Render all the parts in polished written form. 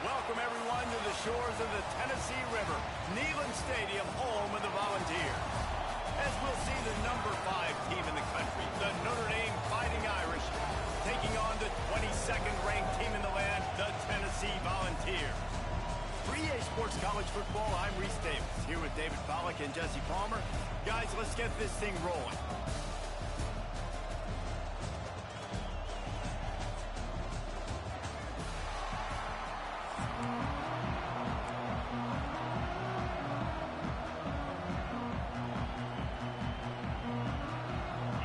Welcome, everyone, to the shores of the Tennessee River, Neyland Stadium, home of the Volunteers. As we'll see the number 5 team in the country, the Notre Dame Fighting Irish, taking on the 22nd ranked team in the land, the Tennessee Volunteers. For EA Sports College Football, I'm Reese Davis, here with David Pollack and Jesse Palmer. Guys, let's get this thing rolling.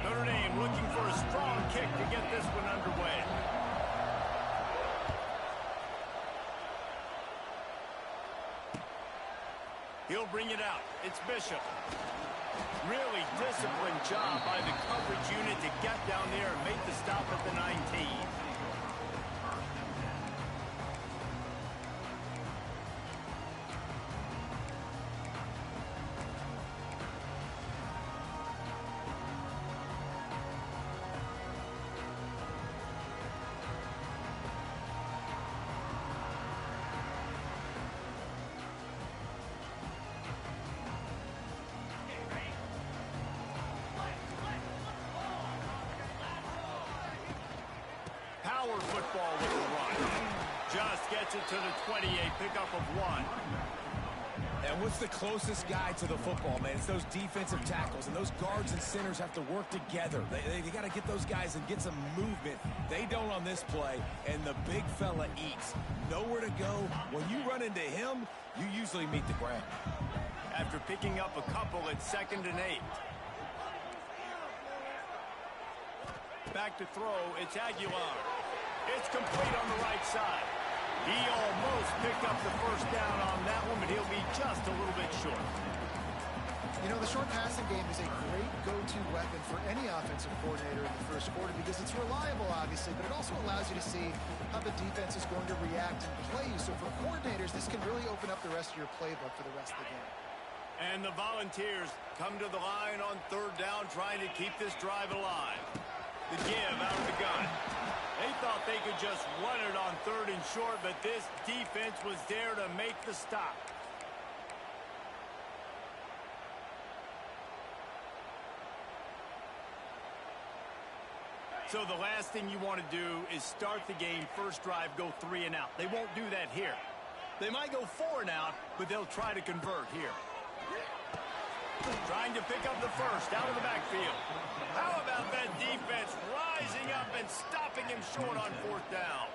Notre Dame looking for a strong kick to get this one underway. He'll bring it out. It's Bishop. Really disciplined job by the coverage unit to get down there and make the stop at the 19. Power football with a run. Just gets it to the 28, pickup of 1. And what's the closest guy to the football, man? It's those defensive tackles, and those guards and centers have to work together. They got to get those guys and get some movement. They don't on this play, and the big fella eats. Nowhere to go. When you run into him, you usually meet the ground. After picking up a couple, it's 2nd and 8. Back to throw, it's Aguilar. It's complete on the right side. He almost picked up the first down on that one, but he'll be just a little bit short. You know, the short passing game is a great go-to weapon for any offensive coordinator in the first quarter because it's reliable, obviously, but it also allows you to see how the defense is going to react and play you. So for coordinators, this can really open up the rest of your playbook for the rest of the game. And the Volunteers come to the line on 3rd down, trying to keep this drive alive. The give out of the gun. They thought they could just run it on 3rd and short, but this defense was there to make the stop. So the last thing you want to do is start the game, first drive, go 3 and out. They won't do that here. They might go 4 and out, but they'll try to convert here. Trying to pick up the first out of the backfield. How about that defense rising up and stopping him short on 4th down?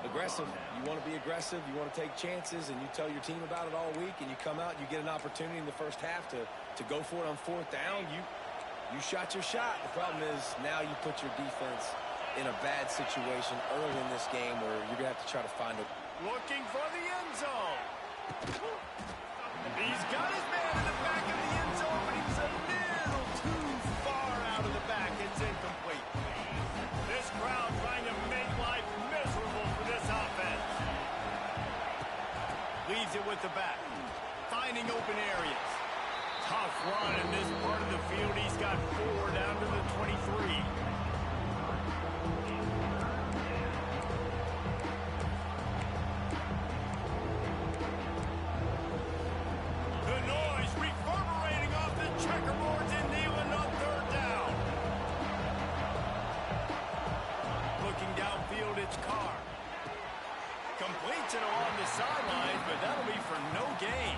Aggressive. You want to be aggressive. You want to take chances, and you tell your team about it all week, and you come out and you get an opportunity in the first half to go for it on 4th down. You shot your shot. The problem is now you put your defense in a bad situation early in this game where you're going to have to try to find it. Looking for the end zone. He's got his man in the back of the end zone, but he was a little too far out of the back. It's incomplete. This crowd trying to make life miserable for this offense. Leaves it with the back. Finding open areas. Tough run in this part of the field. He's got 4 down to the 23. Checkerboards in Neyland on 3rd down. Looking downfield, it's Carr. Completes it along the sidelines, but that'll be for no gain.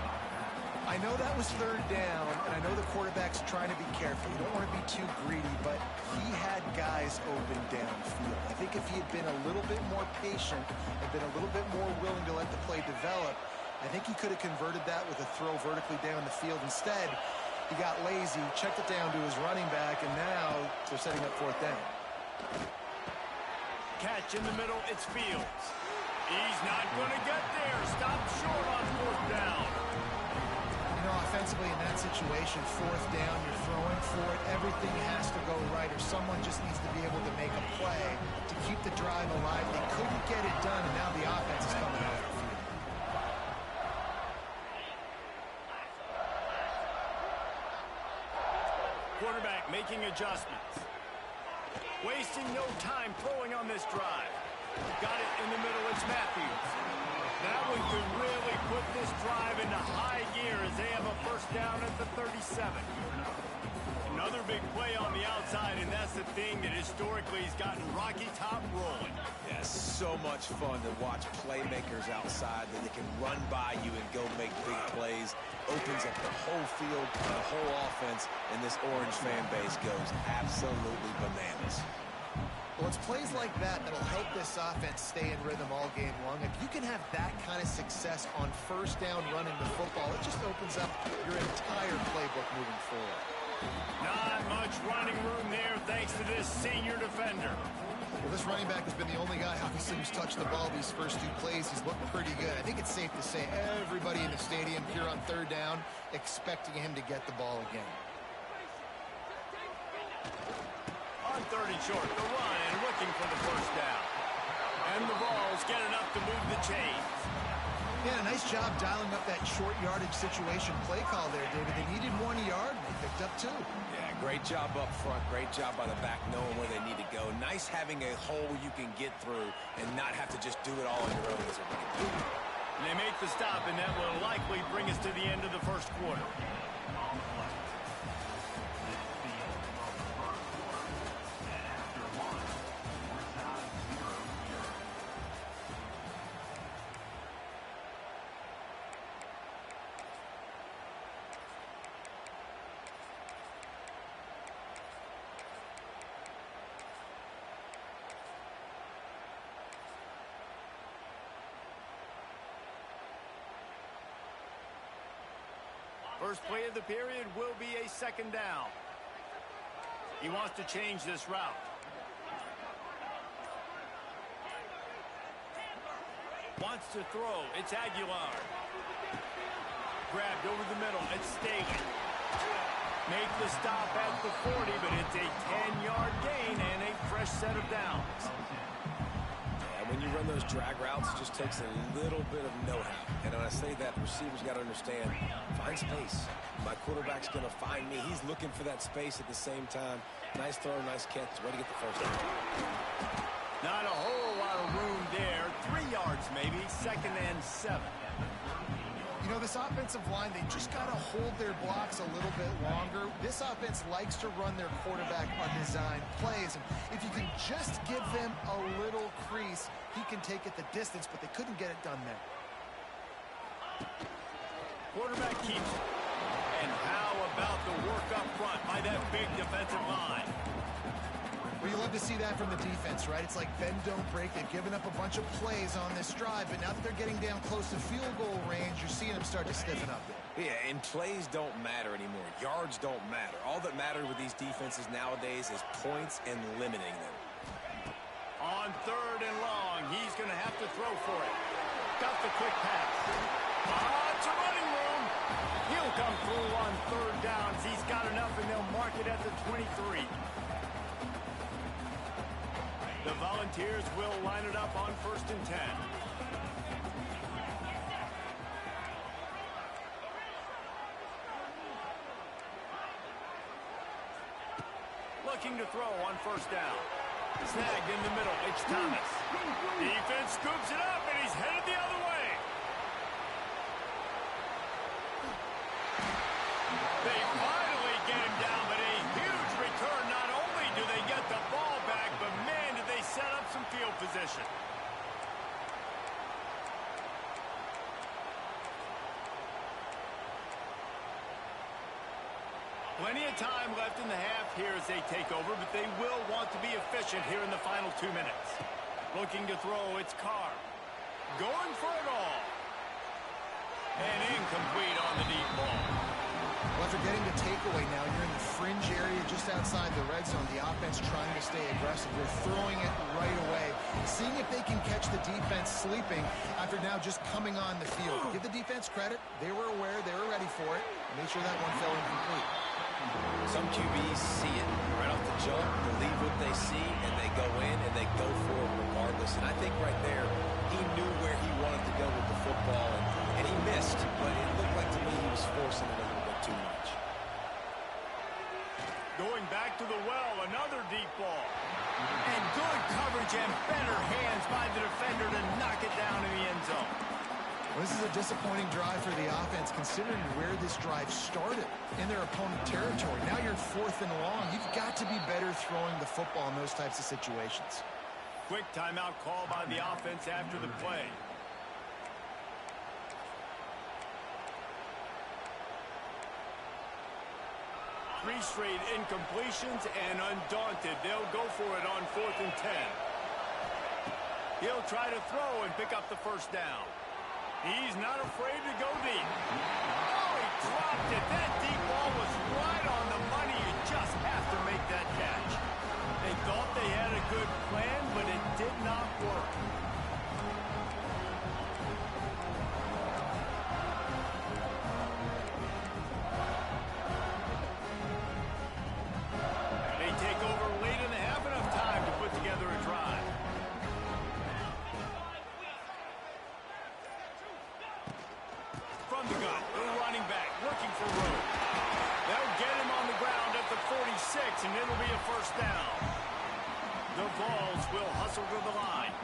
I know that was 3rd down, and I know the quarterback's trying to be careful. You don't want to be too greedy, but he had guys open downfield. I think if he had been a little bit more patient and been a little bit more willing to let the play develop, I think he could have converted that with a throw vertically down the field. Instead, he got lazy, checked it down to his running back, and now they're setting up 4th down. Catch in the middle, it's Fields. He's not going to get there. Stopped short on 4th down. You know, offensively in that situation, 4th down, you're throwing for it. Everything has to go right, or someone just needs to be able to make a play to keep the drive alive. They couldn't get it done, and now the offense is coming off the field. Quarterback making adjustments. Wasting no time throwing on this drive. Got it in the middle. It's Matthews. That one could really put this drive into high gear as they have a first down at the 37. Another big play on the outside, and that's the thing that historically has gotten Rocky Top rolling. Yeah, so much fun to watch playmakers outside that they can run by you and go make big plays. Opens up the whole field, the whole offense, and this Orange fan base goes absolutely bananas. Well, it's plays like that that'll help this offense stay in rhythm all game long. If you can have that kind of success on first down running the football, it just opens up your entire playbook moving forward. Not much running room there thanks to this senior defender. Well, this running back has been the only guy, obviously, who's touched the ball these first two plays. He's looked pretty good. I think it's safe to say everybody in the stadium here on third down expecting him to get the ball again. On third and short, the run and looking for the first down. And the Vols get enough to move the chains. Yeah, nice job dialing up that short yardage situation play call there, David. They needed 1 yard, and they picked up 2. Yeah, great job up front. Great job by the back knowing where they need to go. Nice having a hole you can get through and not have to just do it all on your own as a running back. And they make the stop, and that will likely bring us to the end of the first quarter. First play of the period will be a second down. He wants to change this route. Wants to throw. It's Aguilar. Grabbed over the middle. It's Staley. Make the stop at the 40, but it's a 10-yard gain and a fresh set of downs. When you run those drag routes, it just takes a little bit of know-how. And when I say that, receivers got to understand, find space. My quarterback's going to find me. He's looking for that space at the same time. Nice throw, nice catch. Way to get the first down. Not a whole lot of room there. 3 yards maybe, 2nd and 7. You know, this offensive line, they just got to hold their blocks a little bit longer. This offense likes to run their quarterback on design plays. And if you can just give them a little crease, he can take it the distance, but they couldn't get it done there. Quarterback keeps it. And how about the work up front by that big defensive line? Well, you love to see that from the defense, right? It's like bend, don't break. They've given up a bunch of plays on this drive, but now that they're getting down close to field goal range, you're seeing them start to stiffen up there. Yeah, and plays don't matter anymore. Yards don't matter. All that matters with these defenses nowadays is points and limiting them. On third and long, he's going to have to throw for it. Got the quick pass. It's a running room. He'll come through on third downs. He's got enough, and they'll mark it at the 23. The Volunteers will line it up on 1st and 10. Looking to throw on 1st down. Snagged in the middle. It's Thomas. Defense scoops it up, and he's headed the other way. They finally get him down, but a huge return. Not only do they get the ball back, but man, did they set up some field position. Plenty of time left in the half here as they take over, but they will want to be efficient here in the final 2 minutes. Looking to throw, it's Carr. Going for it all. And incomplete on the deep ball. Well, after getting the takeaway now, you're in the fringe area just outside the red zone. The offense trying to stay aggressive. They're throwing it right away, seeing if they can catch the defense sleeping after now just coming on the field. Give the defense credit. They were aware. They were ready for it. Make sure that one fell incomplete. Some QBs see it right off the jump, believe what they see, and they go in and they go for it regardless. And I think right there, he knew where he wanted to go with the football, and he missed, but it looked like to me he was forcing it a little bit too much. Going back to the well, another deep ball. And good coverage and better hands by Well, this is a disappointing drive for the offense, considering where this drive started in their opponent territory. Now you're 4th and long. You've got to be better throwing the football in those types of situations. Quick timeout call by the offense after the play. 3 straight incompletions, and undaunted, they'll go for it on 4th and 10. He'll try to throw and pick up the first down. He's not afraid to go deep. Oh, he dropped it. That deep ball was right on the money. You just have to make that catch. They thought they had a good plan, but it did not work. They take over late in the half, enough time to put together a drive. From the gun, the running back looking for room. They'll get him on the ground at the 46, and it'll be a first down. The Vols will hustle to the line.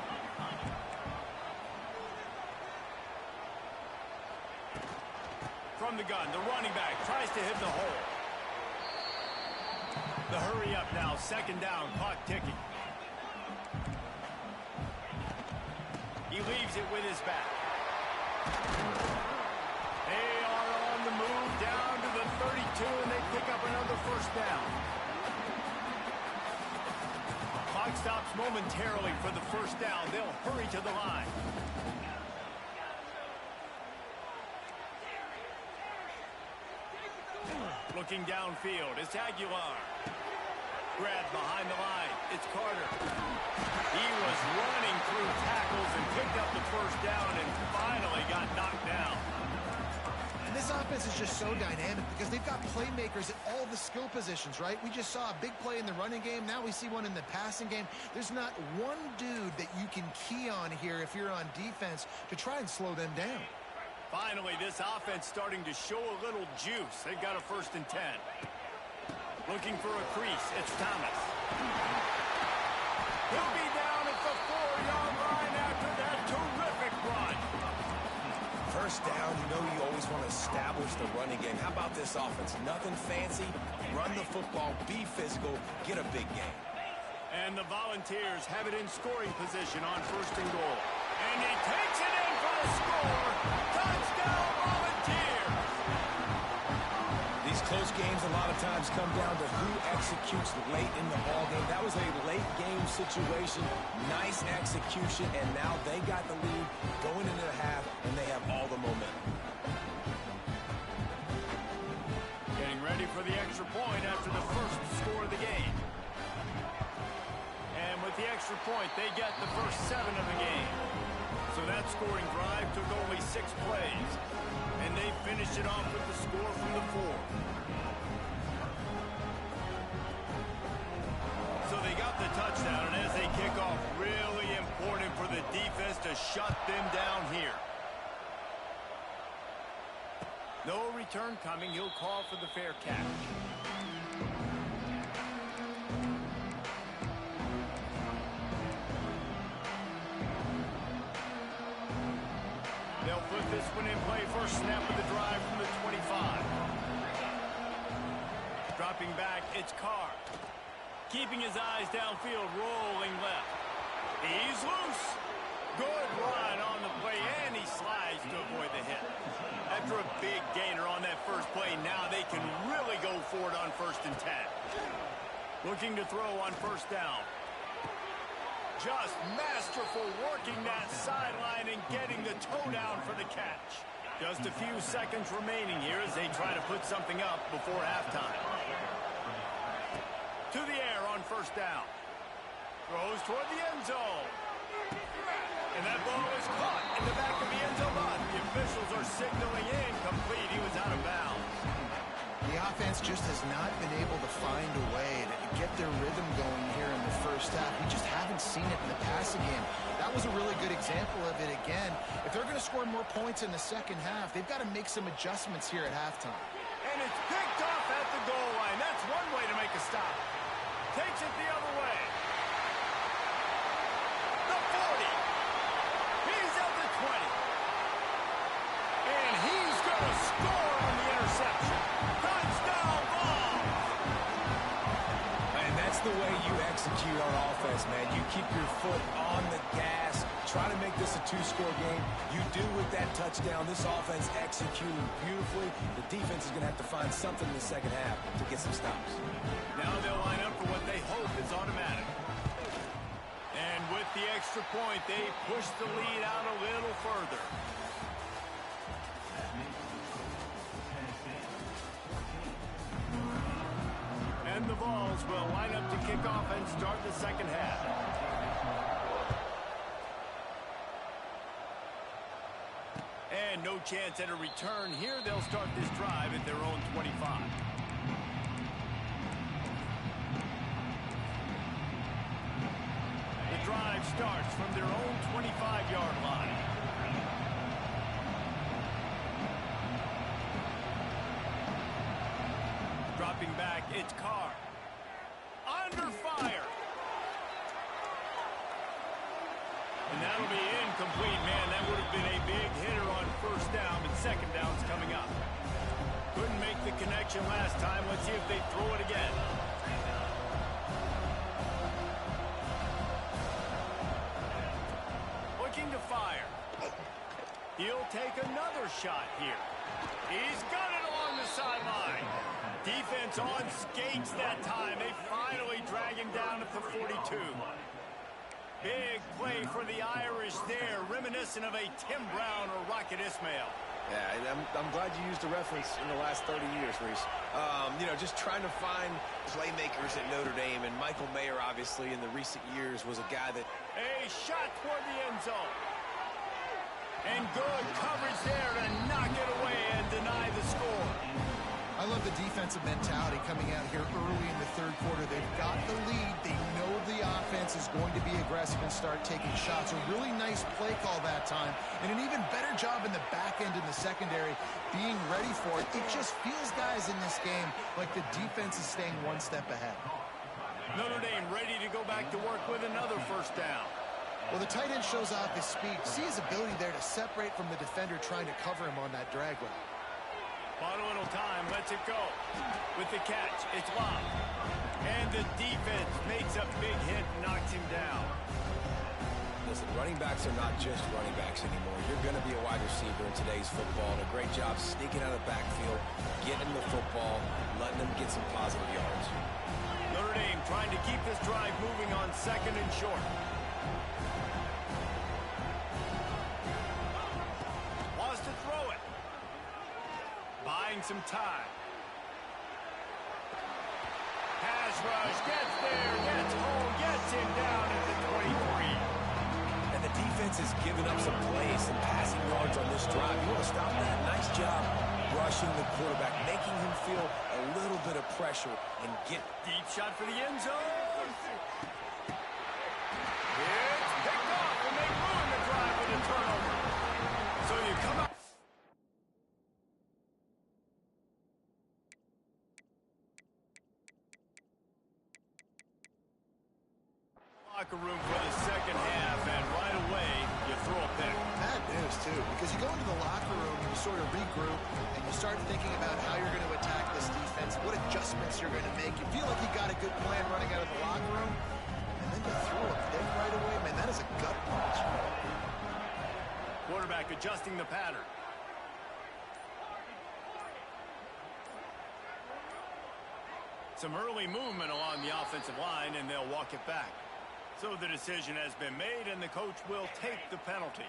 From the gun, the running back tries to hit the hole. The hurry up now, 2nd down, clock ticking. He leaves it with his back. They are on the move down to the 32, and they pick up another first down. Clock stops momentarily for the first down. They'll hurry to the line. Looking downfield, it's Aguilar. Grab behind the line, it's Carter. He was running through tackles and picked up the first down and finally got knocked down. And this offense is just so dynamic because they've got playmakers at all the skill positions, right? We just saw a big play in the running game. Now we see one in the passing game. There's not one dude that you can key on here if you're on defense to try and slow them down. Finally, this offense starting to show a little juice. They've got a 1st and 10. Looking for a crease, it's Thomas. He'll be down at the 4-yard line after that terrific run. First down, you know you always want to establish the running game. How about this offense? Nothing fancy. Run the football, be physical, get a big game. And the Volunteers have it in scoring position on 1st and goal. And he takes it in for the score. Touchdown, Volunteers! These close games a lot of times come down to who executes late in the ball game. That was a late game situation. Nice execution, and now they got the lead going into the half, and they have all the momentum. Getting ready for the extra point after the first score of the game. And with the extra point, they get the first 7 of the game. So that scoring drive took only 6 plays. And they finished it off with the score from the 4. So they got the touchdown, and as they kick off, really important for the defense to shut them down here. No return coming. He'll call for the fair catch. They'll put this one in play. First snap of the drive from the 25. Dropping back, it's Carr. Keeping his eyes downfield, rolling left. He's loose. Good run on the play, and he slides to avoid the hit. After a big gainer on that first play, now they can really go for it on 1st and 10. Looking to throw on 1st down. Just masterful working that sideline and getting the toe down for the catch. Just a few seconds remaining here as they try to put something up before halftime. To the air on 1st down. Throws toward the end zone. And that ball is caught in the back of the end zone. But the officials are signaling incomplete. He was out of bounds. The offense just has not been able to find a way to get their rhythm going here in the first half. We just haven't seen it in the passing game. That was a really good example of it again. If they're going to score more points in the second half, they've got to make some adjustments here at halftime. And it's picked off at the goal line. That's one way to make a stop. Takes it the other way. The 40. He's at the 20. score on the interception. Touchdown ball. And that's the way you execute on offense, man. You keep your foot on the gas. Try to make this a two-score game. You do with that touchdown. This offense executing beautifully. The defense is going to have to find something in the second half to get some stops. Now they'll line up for what they hope is automatic. And with the extra point, they push the lead out a little further. And the Vols will line up to kick off and start the second half. And no chance at a return here. They'll start this drive at their own 25. The drive starts from their own 25-yard line. Dropping back, it's Carr. Under fire. And that'll be incomplete, man. That would have been a big hitter on first down, and second down's coming up. Couldn't make the connection last time. Let's see if they throw it again. Looking to fire. He'll take another shot here. He's got it along the sideline. Defense on skates that time. They finally drag him down at the 42. Big play for the Irish there, reminiscent of a Tim Brown or Rocket Ismail. Yeah, I'm glad you used a reference in the last 30 years, Reese. You know, just trying to find playmakers at Notre Dame, and Michael Mayer, obviously, in the recent years, was a guy that... A shot toward the end zone. And good coverage there to knock it away and deny the score. I love the defensive mentality coming out here early in the third quarter. They've got the lead. They know the offense is going to be aggressive and start taking shots. A really nice play call that time, and an even better job in the back end in the secondary being ready for it. It just feels, guys, in this game like the defense is staying one step ahead. Notre Dame ready to go back to work with another first down. Well, the tight end shows off his speed. See his ability there to separate from the defender trying to cover him on that drag route. Bought a little time, lets it go. With the catch, it's locked. And the defense makes a big hit and knocks him down. Listen, running backs are not just running backs anymore. You're going to be a wide receiver in today's football. And a great job sneaking out of the backfield, getting the football, letting them get some positive yards. Notre Dame trying to keep this drive moving on second and short. Wants to throw it. Buying some time. Pass rush, gets there, gets home, gets him down at the 23. And the defense has given up some plays, some passing yards on this drive. You want to stop that? Nice job rushing the quarterback, making him feel a little bit of pressure and get... Deep shot for the end zone. It's picked off, and they ruin the drive with a turnover. So you come up. Locker room for the second half, and right away, you throw a pick. Bad news, too, because you go into the locker room and you sort of regroup and you start thinking about how you're going to attack this defense, what adjustments you're going to make. You feel like you got a good plan running out of the locker room, and then you throw a pick right away. Man, that is a gut punch. Quarterback adjusting the pattern. Some early movement along the offensive line, and they'll walk it back. So the decision has been made, and the coach will take the penalty.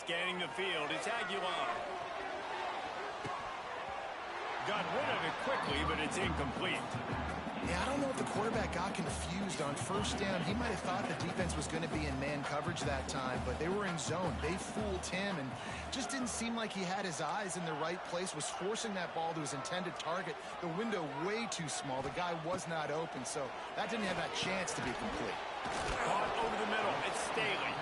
Scanning the field, it's Aguilar. Got rid of it quickly, but it's incomplete. Yeah, I don't know if the quarterback got confused on first down. He might have thought the defense was going to be in man coverage that time, but they were in zone. They fooled him and just didn't seem like he had his eyes in the right place, was forcing that ball to his intended target. The window way too small. The guy was not open, so that didn't have that chance to be complete. Caught over the middle. It's Staley.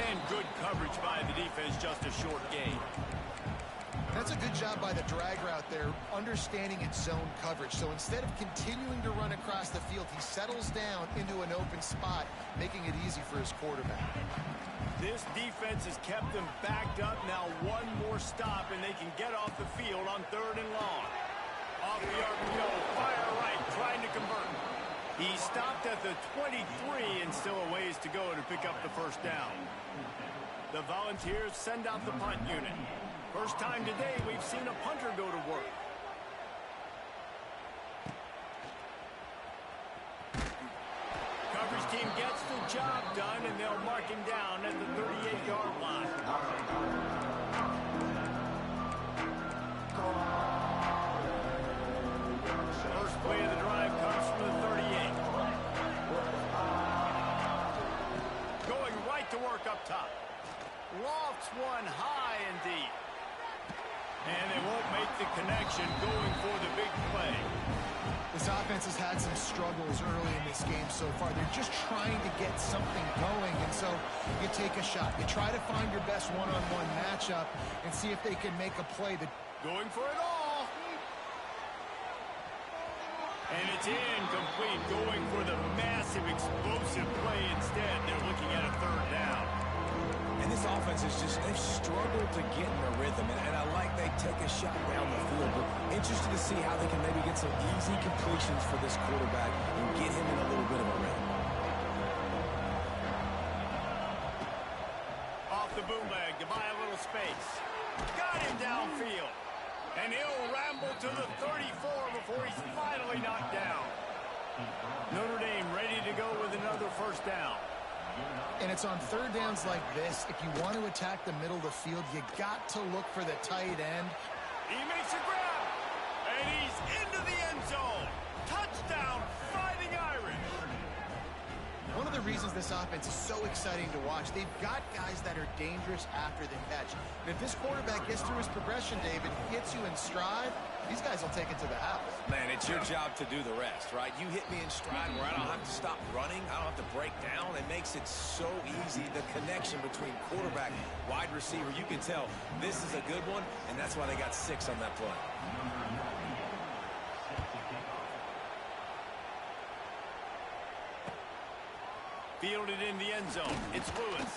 And good coverage by the defense, just a short gain. That's a good job by the drag route there, understanding its zone coverage. So instead of continuing to run across the field, he settles down into an open spot, making it easy for his quarterback. This defense has kept them backed up. Now one more stop, and they can get off the field on 3rd and long. Off the arc we go. Fire right, trying to convert. He stopped at the 23 and still a ways to go to pick up the first down. The Volunteers send out the punt unit. First time today we've seen a punter go to work. Coverage team gets the job done, and they'll mark him down at the 38-yard line. First play of the drive comes from the 38. Going right to work up top. Lofts one high and deep. And they won't make the connection, going for the big play. This offense has had some struggles early in this game so far. They're just trying to get something going, and so you take a shot. You try to find your best one-on-one matchup and see if they can make a play. Going for it all. And it's incomplete, going for the massive, explosive play instead. They're looking at a 3rd down. And this offense is just, they've struggled to get in a rhythm. And I like they take a shot down the field. But interested to see how they can maybe get some easy completions for this quarterback and get him in a little bit of a rhythm. Off the bootleg to buy a little space. Got him downfield. And he'll ramble to the 34 before he's finally knocked down. Notre Dame ready to go with another first down. And it's on 3rd downs like this. If you want to attack the middle of the field, you got to look for the tight end. He makes a grab. And he's into the end zone. Touchdown, Fighting Irish. One of the reasons this offense is so exciting to watch, they've got guys that are dangerous after the catch. And if this quarterback gets through his progression, David, hits you in stride, these guys will take it to the house. Man, it's your job to do the rest, right? You hit me in stride where I don't have to stop running. I don't have to break down. It makes it so easy, the connection between quarterback, wide receiver. You can tell this is a good one, and that's why they got 6 on that play. Fielded in the end zone. It's Lewis.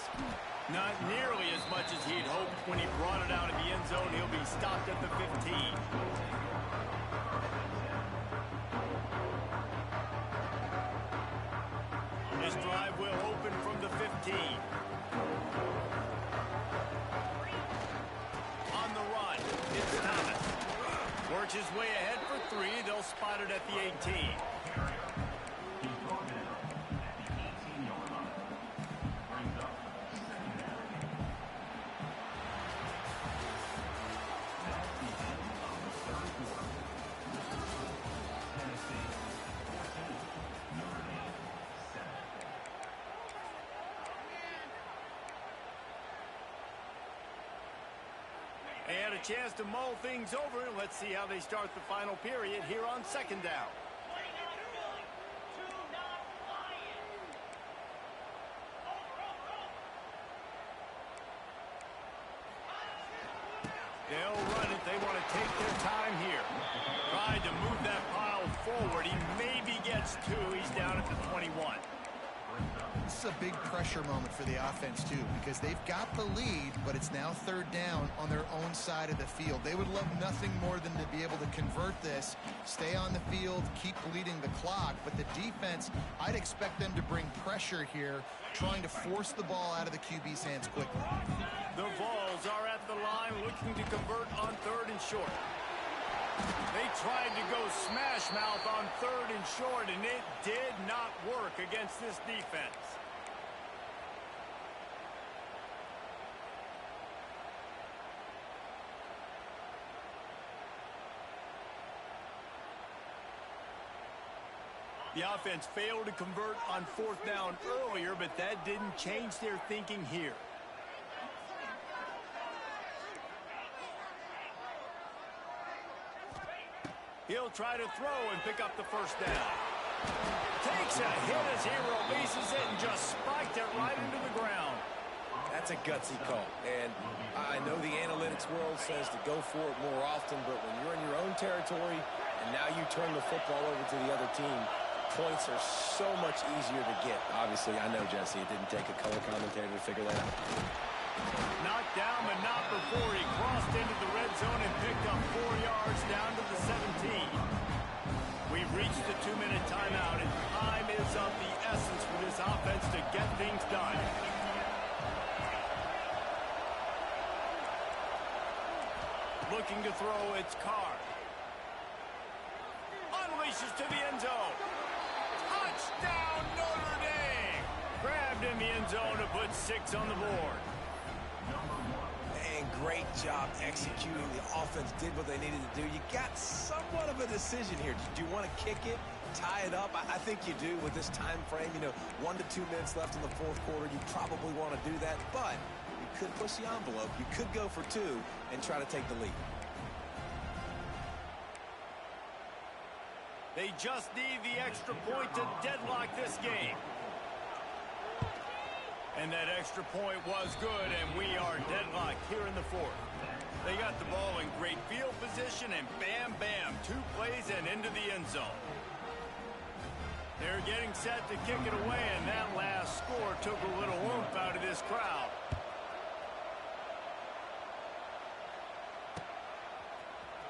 Not nearly as much as he'd hoped when he brought it out in the end zone. He'll be stopped at the 15. This drive will open from the 15. On the run, it's Thomas. Works his way ahead for 3. They'll spot it at the 18. They had a chance to mull things over. Let's see how they start the final period here on 2nd down. They'll run it. They want to take their time here. Tried to move that pile forward. He maybe gets 2. He's down at the 21. This is a big pressure moment for the offense, too, because they've got the lead, but it's now 3rd down on their own side of the field. They would love nothing more than to be able to convert this, stay on the field, keep bleeding the clock. But the defense, I'd expect them to bring pressure here, trying to force the ball out of the QB's hands quickly. The Vols are at the line looking to convert on 3rd and short. They tried to go smash mouth on 3rd and short, and it did not work against this defense. The offense failed to convert on 4th down earlier, but that didn't change their thinking here. He'll try to throw and pick up the first down. Takes a hit as he releases it and just spiked it right into the ground. That's a gutsy call. And I know the analytics world says to go for it more often, but when you're in your own territory and now you turn the football over to the other team, points are so much easier to get. Obviously, I know, Jesse, it didn't take a color commentator to figure that out. Knocked down, but not before he crossed into the red zone and picked up 4 yards down to the 17. We've reached the 2-minute timeout, and time is of the essence for this offense to get things done. Looking to throw, it's Carr. Unleashes to the end zone. Touchdown, Notre Dame! Grabbed in the end zone to put 6 on the board. And great job executing. The offense did what they needed to do. You got somewhat of a decision here. Do you want to kick it, tie it up? I think you do with this time frame. 1 to 2 minutes left in the fourth quarter. You probably want to do that, but you could push the envelope. You could go for 2 and try to take the lead. They just need the extra point to deadlock this game. And that extra point was good, and we are deadlocked here in the fourth. They got the ball in great field position, and bam, bam, 2 plays and into the end zone. They're getting set to kick it away, and that last score took a little oomph out of this crowd.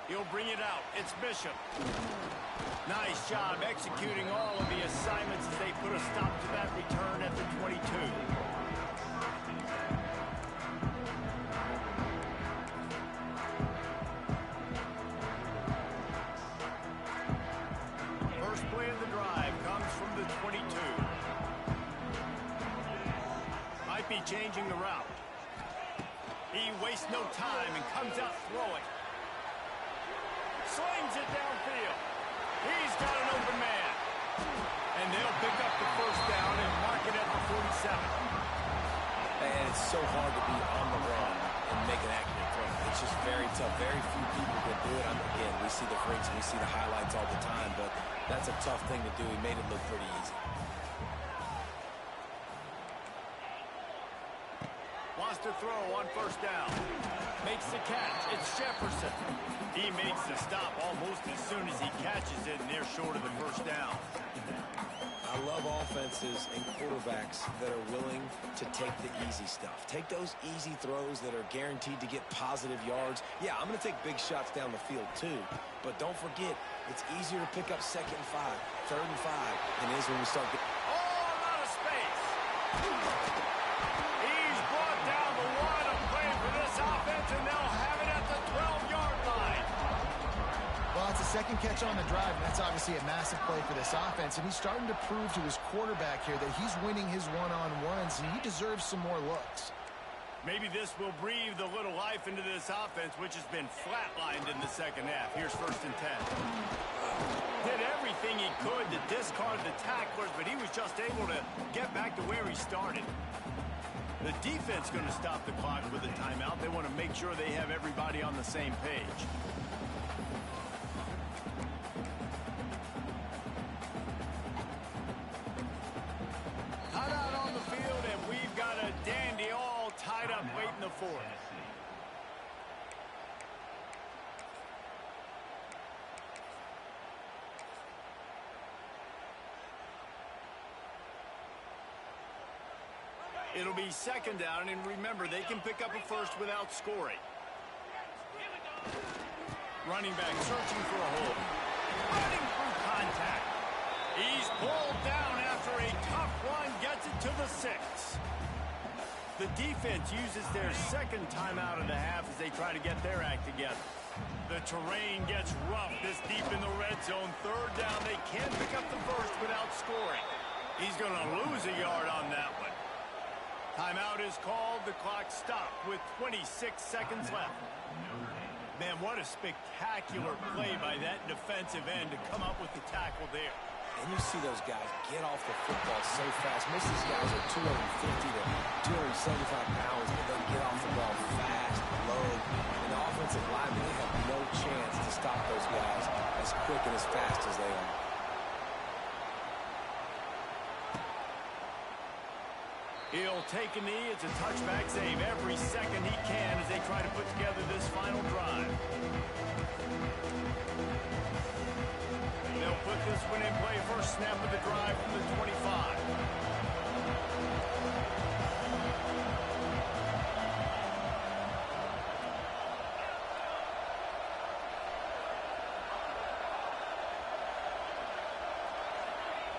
He'll bring it out. It's Bishop. Nice job executing all of the assignments as they put a stop to that return at the 22. First play of the drive comes from the 22. Might be changing the route. He wastes no time and comes out throwing. Slings it downfield. He's got an open man. And they'll pick up the first down and mark it at the 47. And it's so hard to be on the run and make an accurate throw. It's just very tough. Very few people can do it. Again, we see the freaks, we see the highlights all the time, but that's a tough thing to do. He made it look pretty easy. Wants to throw on first down. Makes the catch. It's Jefferson. He makes the stop almost as soon as he catches it, and they're short of the first down. I love offenses and quarterbacks that are willing to take the easy stuff. Take those easy throws that are guaranteed to get positive yards. Yeah, I'm going to take big shots down the field too, but don't forget, it's easier to pick up 2nd and 5, 3rd and 5 than it is when we start getting... Oh, a lot of space. He's brought down the line of play for this offense, and they'll have it at the 12-yard line. Well, it's a second catch on the drive, and that's obviously a massive play for this offense. And he's starting to prove to his quarterback here that he's winning his one-on-ones, and he deserves some more looks. Maybe this will breathe a little life into this offense, which has been flatlined in the second half. Here's 1st and 10. Did everything he could to discard the tacklers, but he was just able to get back to where he started. The defense going to stop the clock with a timeout. They want to make sure they have everybody on the same page. Timeout on the field, and we've got a dandy all tied up late in the fourth. It'll be 2nd down, and remember, they can pick up a first without scoring. Running back searching for a hole. Running through contact. He's pulled down after a tough run, gets it to the 6. The defense uses their 2nd timeout of the half as they try to get their act together. The terrain gets rough this deep in the red zone. 3rd down, they can't pick up the first without scoring. He's going to lose a yard on that one. Timeout is called. The clock stopped with 26 seconds left. Man, what a spectacular play by that defensive end to come up with the tackle there. And you see those guys get off the football so fast. Most of these guys are 250 to 275 pounds, but they get off the ball fast, low. And the offensive linemen, they have no chance to stop those guys as quick and as fast as they are. He'll take a knee. It's a touchback save every second he can as they try to put together this final drive. They'll put this one in play first snap of the drive from the 25.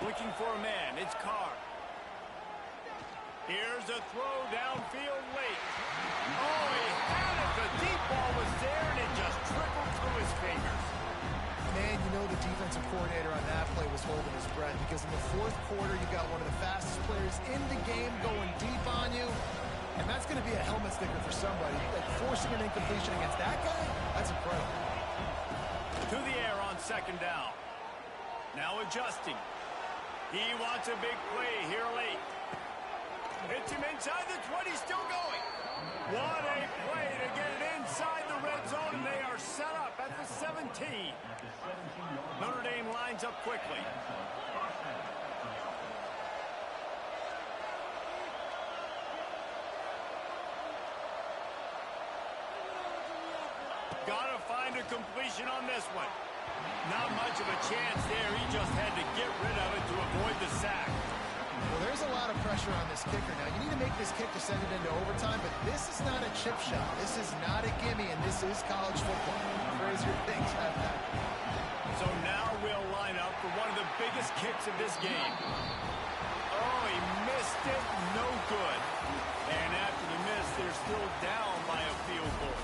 Looking for a man. It's Carr. Here's a throw downfield late. Oh, he had it. The deep ball was there, and it just trickled through his fingers. Man, you know the defensive coordinator on that play was holding his breath because in the fourth quarter, you got one of the fastest players in the game going deep on you, and that's going to be a helmet sticker for somebody. Like forcing an incompletion against that guy, that's incredible. To the air on second down. Now adjusting. He wants a big play here late. Hits him inside the 20, still going. What a play to get it inside the red zone, and they are set up at the 17. Notre Dame lines up quickly. Gotta find a completion on this one. Not much of a chance there. He just had to get rid of it to avoid the sack. Well, there's a lot of pressure on this kicker now. You need to make this kick to send it into overtime, but this is not a chip shot. This is not a gimme, and this is college football. Crazier things have happened. So now we'll line up for one of the biggest kicks of this game. Oh, he missed it. No good. And after the miss, they're still down by a field goal.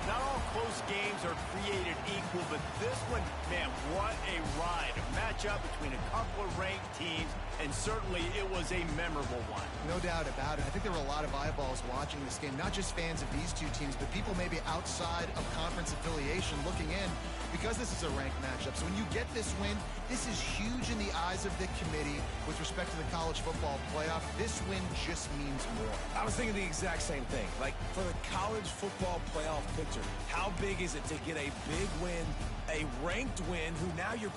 Not all close games are created equal, but this one, man, what a ride. A matchup between a couple of ranked teams, and certainly it was a memorable one. No doubt about it. I think there were a lot of eyeballs watching this game, not just fans of these two teams, but people maybe outside of conference affiliation looking in because this is a ranked matchup. So when you get this win, this is huge in the eyes of the committee with respect to the college football playoff. This win just means more. I was thinking the exact same thing. Like, for the college football playoff picture, how big is it to get a big win, a ranked win, who now you're...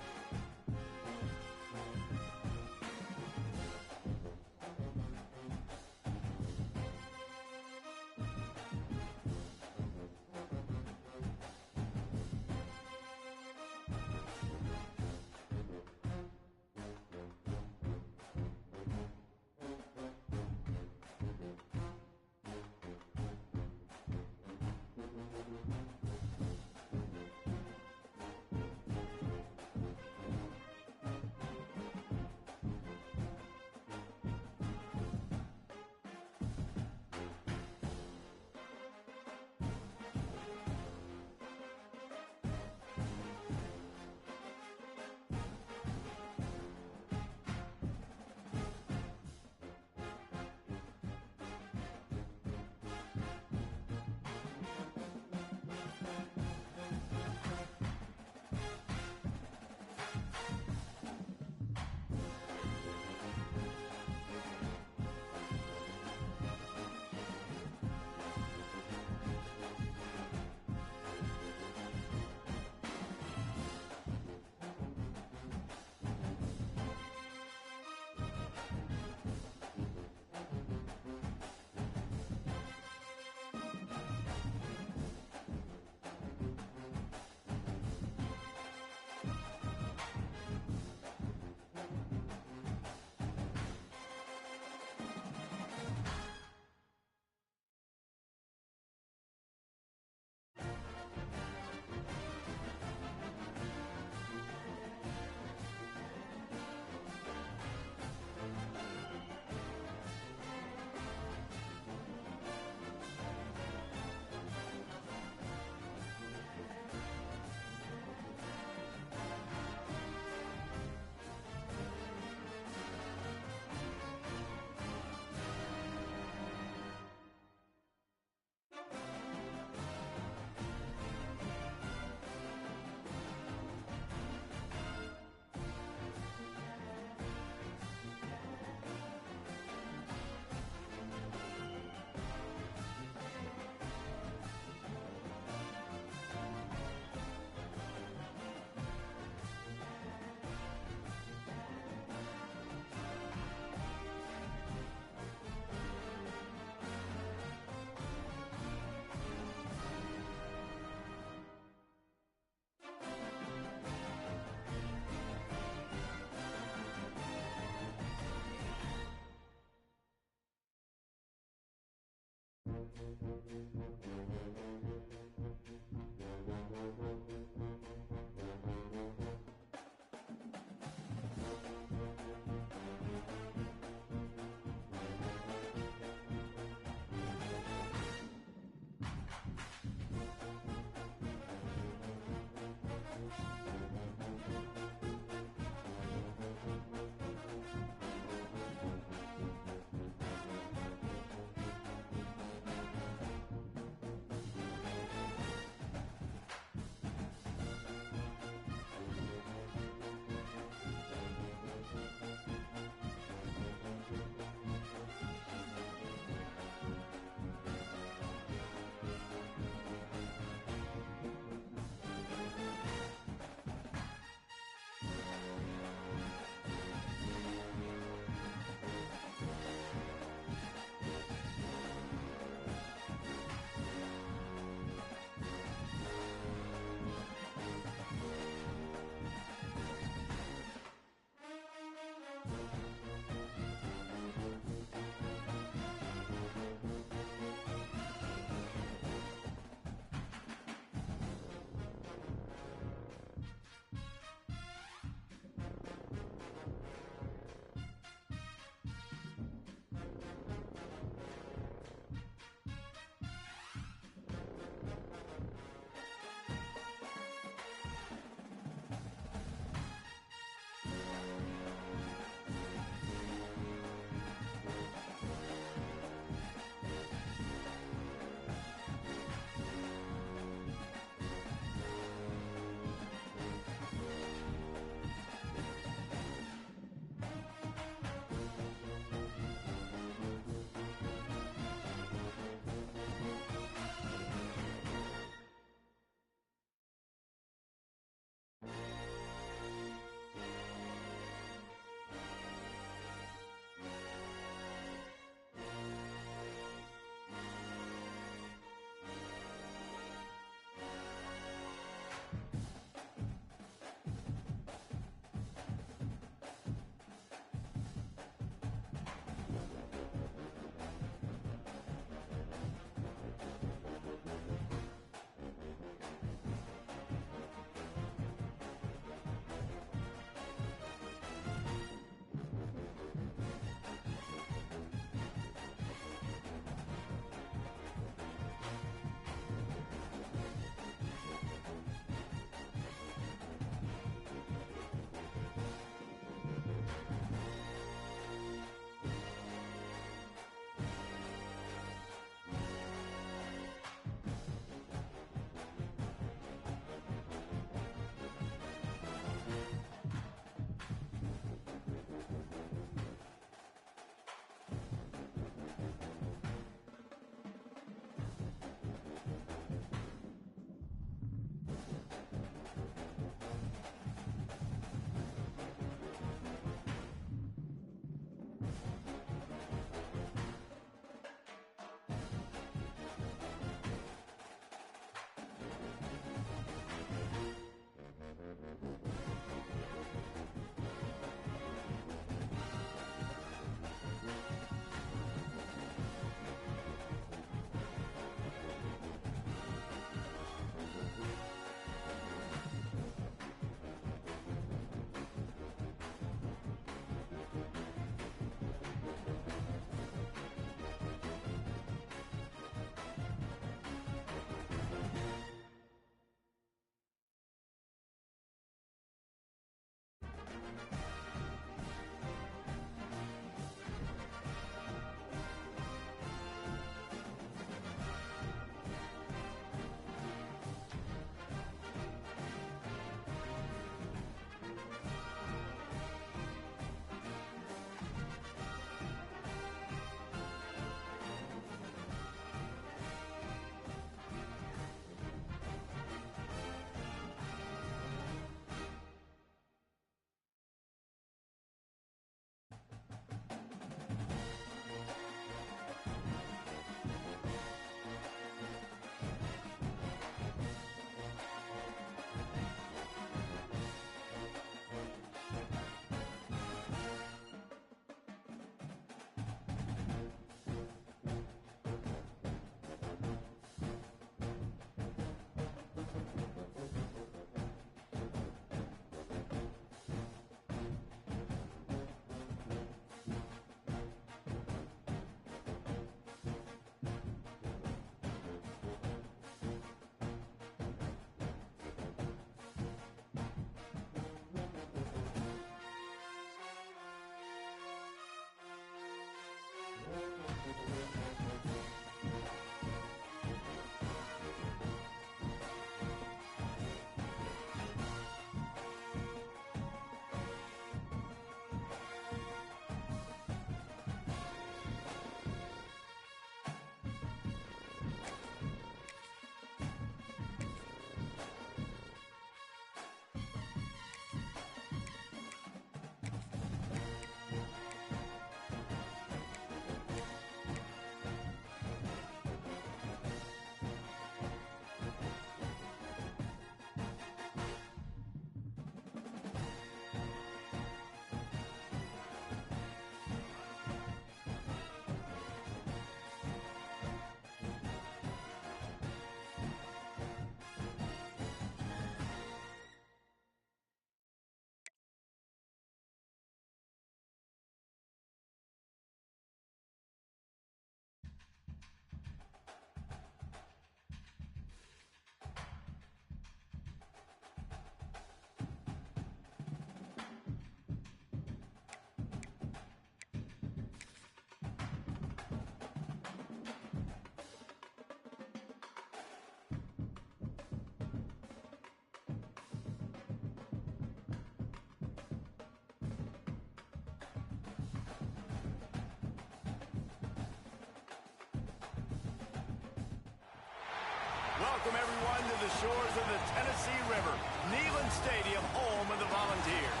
Welcome, everyone, to the shores of the Tennessee River. Neyland Stadium, home of the Volunteers.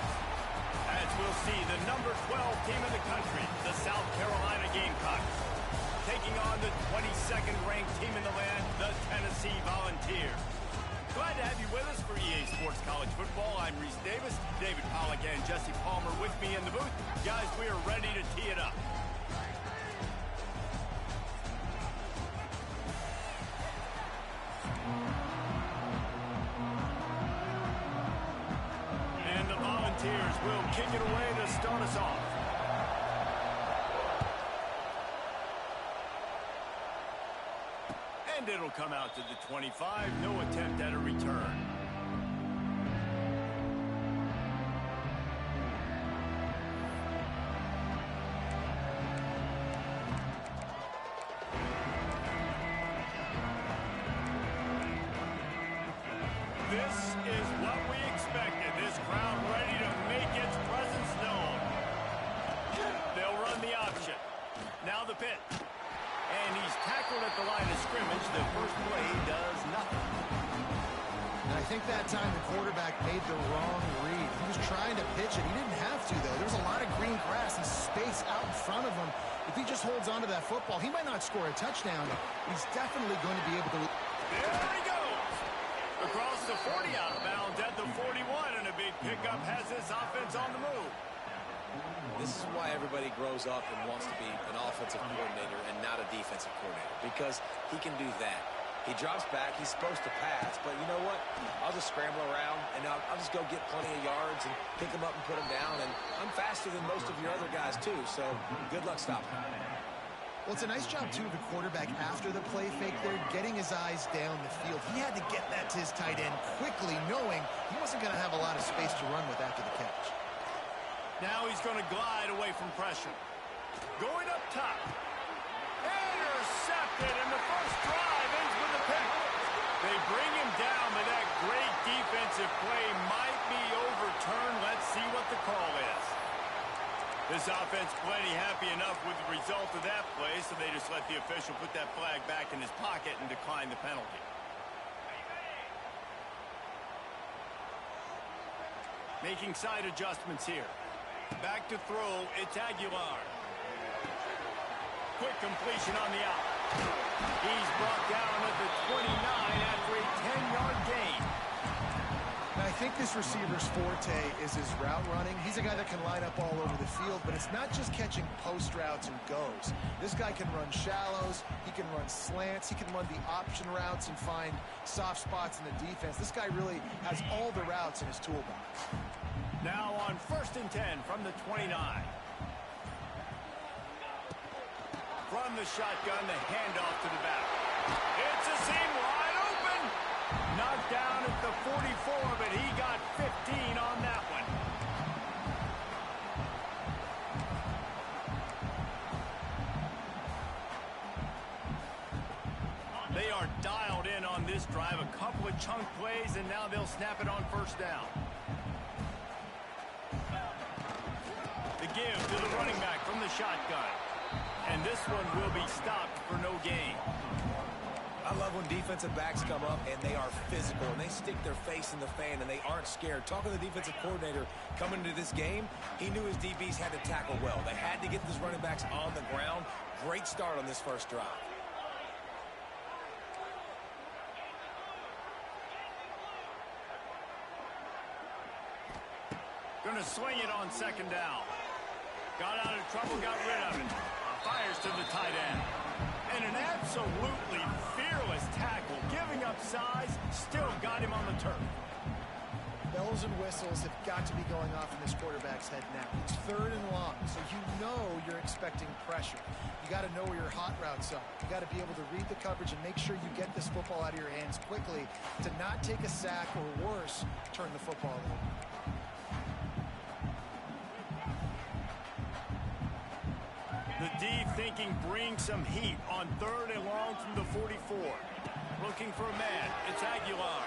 As we'll see, the number 12 team in the country, the South Carolina Gamecocks, taking on the 22nd ranked team in the land, the Tennessee Volunteers. Glad to have you with us for EA Sports College Football. I'm Reese Davis, David Pollack and Jesse Palmer with me in the booth. Guys, we are ready to tee it up. And the Volunteers will kick it away to start us off. And it'll come out to the 25. No attempt at a return. This is what we expected. This crowd ready to make its presence known. They'll run the option. Now the pit. And he's tackled at the line of scrimmage. The first play does nothing. And I think that time the quarterback made the wrong read. He was trying to pitch it. He didn't have to, though. There's a lot of green grass and space out in front of him. If he just holds on to that football, he might not score a touchdown. He's definitely going to be able to... There he goes. Across the 40, out of bounds at the 41, and a big pickup has this offense on the move. This is why everybody grows up and wants to be an offensive coordinator and not a defensive coordinator, because he can do that. He drops back. He's supposed to pass, but you know what? I'll just scramble around, and I'll just go get plenty of yards and pick them up and put them down, and I'm faster than most of your other guys, too, so good luck stopping him. Well, it's a nice job, too, of the quarterback after the play fake there, getting his eyes down the field. He had to get that to his tight end quickly, knowing he wasn't going to have a lot of space to run with after the catch. Now he's going to glide away from pressure. Going up top. Intercepted, and the first drive ends with a pick. They bring him down, but that great defensive play might be overturned. Let's see what the call is. This offense plenty happy enough with the result of that play, so they just let the official put that flag back in his pocket and decline the penalty. Making side adjustments here. Back to throw, it's Aguilar. Quick completion on the out. He's brought down at the 29 after a 10-yard gain. And I think this receiver's forte is his route running. He's a guy that can line up all over the field, but it's not just catching post routes and goes. This guy can run shallows, he can run slants, he can run the option routes and find soft spots in the defense. This guy really has all the routes in his toolbox. Now on 1st and 10 from the 29. From the shotgun, the handoff to the back. It's a seam wide open. Knocked down at the 44, but he got 15 on that one. this drive, a couple of chunk plays, and now they'll snap it on first down. The give to the running back from the shotgun. And this one will be stopped for no gain. I love when defensive backs come up and they are physical and they stick their face in the fan and they aren't scared. Talking to the defensive coordinator coming into this game, he knew his DBs had to tackle well. They had to get these running backs on the ground. Great start on this first drive. Going to swing it on second down. Got out of trouble, got rid of it. Fires to the tight end. And an absolutely fearless tackle. Giving up size, still got him on the turf. Bells and whistles have got to be going off in this quarterback's head now. It's 3rd and long, so you know you're expecting pressure. You got to know where your hot routes are. You got to be able to read the coverage and make sure you get this football out of your hands quickly to not take a sack or worse, turn the football over. The D thinking bring some heat on 3rd and long from the 44. Looking for a man. It's Aguilar.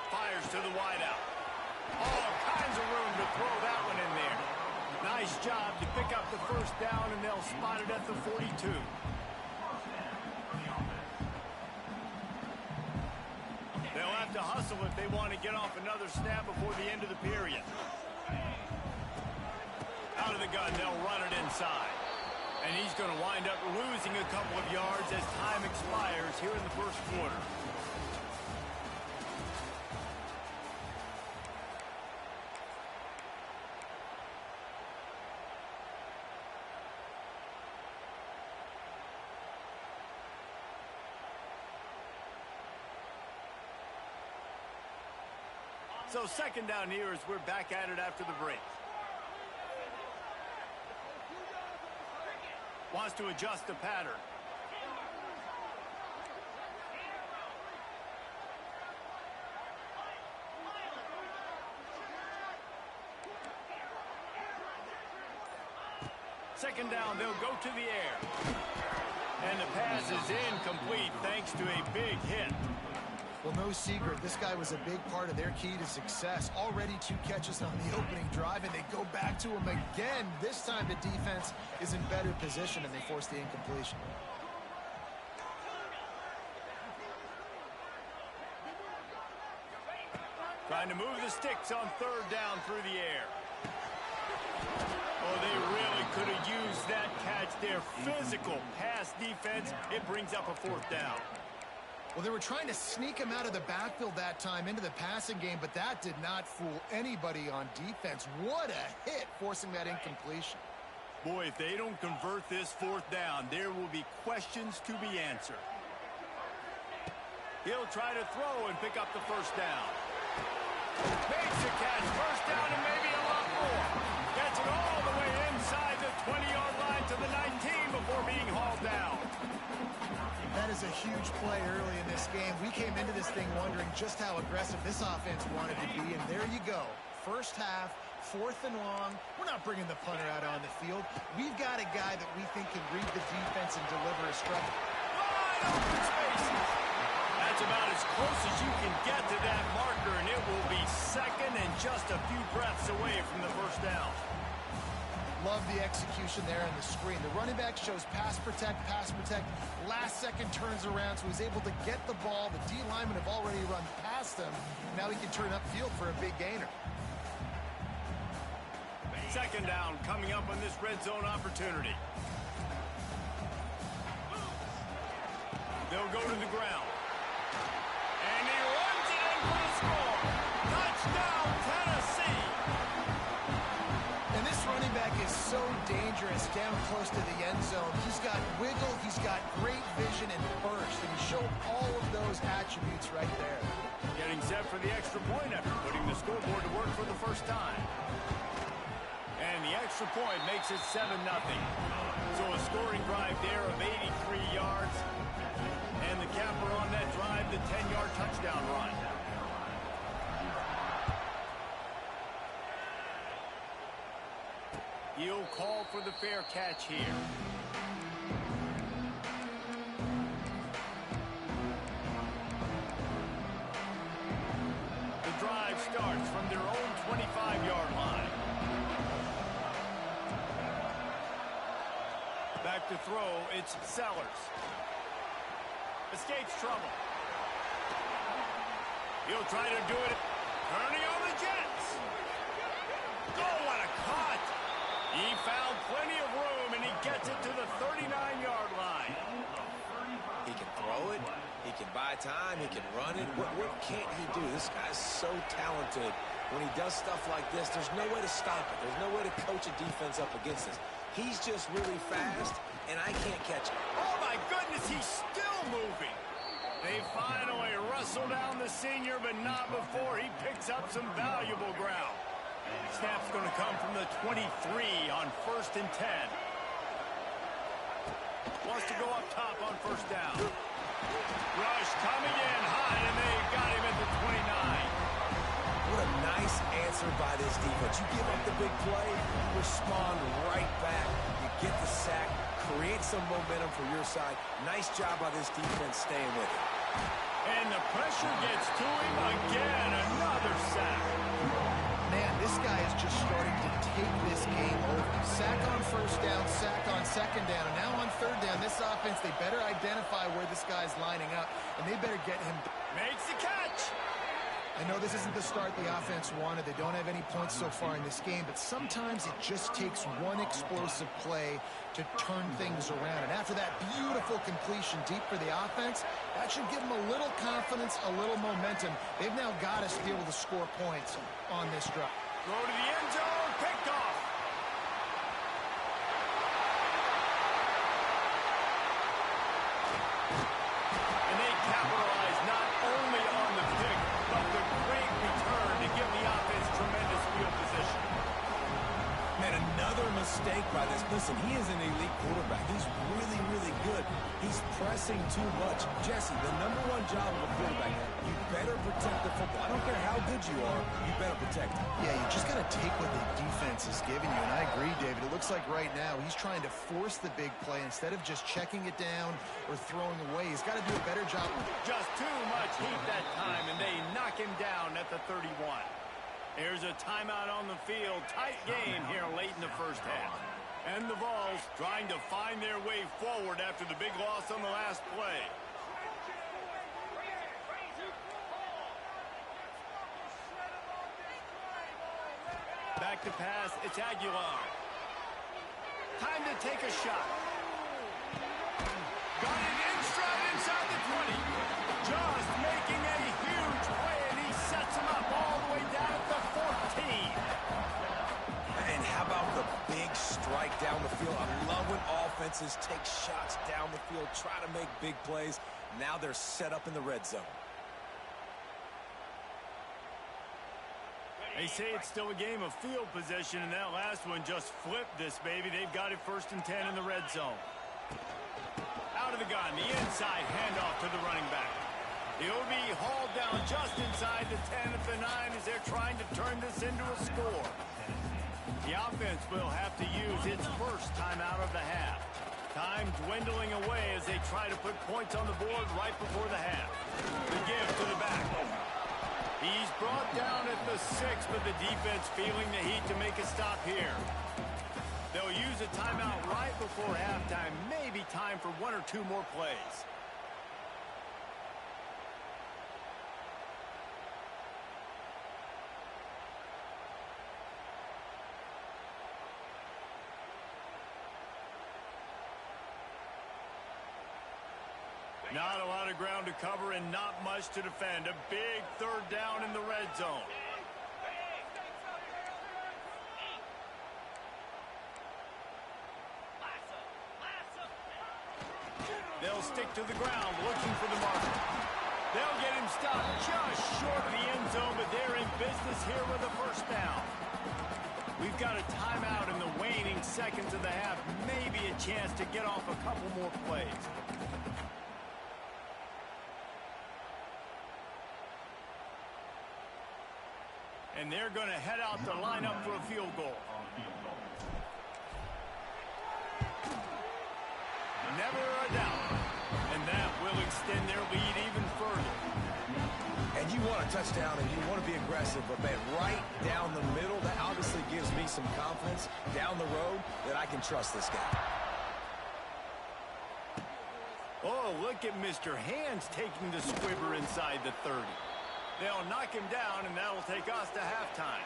Fires to the wideout. All kinds of room to throw that one in there. Nice job to pick up the first down, and they'll spot it at the 42. They'll have to hustle if they want to get off another snap before the end of the period. Out of the gun, they'll run it inside. And he's going to wind up losing a couple of yards as time expires here in the first quarter. So second down here as we're back at it after the break. Wants to adjust the pattern. Second down, they'll go to the air. And the pass is incomplete thanks to a big hit. Well, no secret, this guy was a big part of their key to success. Already 2 catches on the opening drive, and they go back to him again. This time the defense is in better position, and they force the incompletion. Trying to move the sticks on 3rd down through the air. Oh, they really could have used that catch there. Physical pass defense. It brings up a 4th down. Well, they were trying to sneak him out of the backfield that time into the passing game, but that did not fool anybody on defense. What a hit, forcing that incompletion. Boy, if they don't convert this 4th down, there will be questions to be answered. He'll try to throw and pick up the first down. Makes a catch, first down and maybe a lot more. Gets it all the way inside the 20-yard line to the 19 before being hauled down. That is a huge play early in this game. We came into this thing wondering just how aggressive this offense wanted to be, and there you go. First half, 4th and long. We're not bringing the punter out on the field. We've got a guy that we think can read the defense and deliver a strike. Wide open spaces. That's about as close as you can get to that marker, and it will be second and just a few breaths away from the first down. Love the execution there on the screen. The running back shows pass protect, last second turns around, so he's able to get the ball. The D linemen have already run past him. Now he can turn upfield for a big gainer. Second down coming up on this red zone opportunity. They'll go to the ground. And he runs it in for the score. Touchdown, Tennessee. And this running back is so dangerous down close to the end zone. He's got wiggle, he's got great vision and burst, and he showed all of those attributes right there. Getting set for the extra point after putting the scoreboard to work for the first time. And the extra point makes it 7-0. So a scoring drive there of 83 yards. And the capper on that drive, the 10-yard touchdown run. He'll call for the fair catch here. 25-yard line. Back to throw, it's Sellers. Escapes trouble. He'll try to do it. Turning on the Jets. Oh, what a cut. He found plenty of room, and he gets it to the 39-yard line. He can throw it. He can buy time. He can run it. What can't he do? This guy's so talented. When he does stuff like this, there's no way to stop it. There's no way to coach a defense up against this. He's just really fast, and I can't catch him. Oh, my goodness, he's still moving. They finally wrestle down the senior, but not before he picks up some valuable ground. Snap's going to come from the 23 on 1st and 10. Wants to go up top on 1st down. Rush coming in high, and they've got him at the 29. What a nice answer by this defense. You give up the big play, you respond right back. You get the sack, create some momentum for your side. Nice job by this defense staying with it. And the pressure gets to him again. Another sack. Man, this guy is just starting to take this game over. Sack on 1st down, sack on 2nd down, and now on 3rd down. This offense, they better identify where this guy's lining up, and they better get him. Makes the catch. I know this isn't the start the offense wanted. They don't have any points so far in this game, but sometimes it just takes one explosive play to turn things around. And after that beautiful completion deep for the offense, that should give them a little confidence, a little momentum. They've now got us to be able to score points on this drive. Throw to the end zone, picked off. And they capitalize not only on the pick, but the great return to give the offense tremendous field position. Man, another mistake by this. Listen, he is an elite quarterback. He's really, really good. He's pressing too much. Jesse, the #1 job of a quarterback, you better protect the football. I don't care how good you are, you better protect it. Yeah, you just got to take what the defense is giving you. And I agree, David. It looks like right now he's trying to force the big play instead of just checking it down or throwing away. He's got to do a better job. Just too much heat that time, and they knock him down at the 31. Here's a timeout on the field. Tight game here late in the 1st half. And the Vols trying to find their way forward after the big loss on the last play. Back to pass, it's Aguilar. Time to take a shot. Got it in stride inside the 20. Just making a huge play, and he sets him up all the way down at the 14. And how about the big strike down the field? I love when offenses take shots down the field, try to make big plays. Now they're set up in the red zone. They say it's still a game of field position, and that last one just flipped this baby. They've got it 1st and 10 in the red zone. Out of the gun, the inside handoff to the running back. He'll be hauled down just inside the 10 at the 9 as they're trying to turn this into a score. The offense will have to use its first timeout of the half. Time dwindling away as they try to put points on the board right before the half. The give to the back. He's brought down at the 6, but the defense feeling the heat to make a stop here. They'll use a timeout right before halftime. Maybe time for 1 or 2 more plays. Not a lot of ground to cover and not much to defend. A big 3rd down in the red zone. They'll stick to the ground looking for the marker. They'll get him stopped just short of the end zone, but they're in business here with a 1st down. We've got a timeout in the waning seconds of the half. Maybe a chance to get off a couple more plays. And they're going to head out to line up for a field goal. Never a doubt. And that will extend their lead even further. And you want a touchdown and you want to be aggressive, but, man, right down the middle, that obviously gives me some confidence down the road that I can trust this guy. Oh, look at Mr. Hands taking the squibber inside the 30. They'll knock him down, and that'll take us to halftime.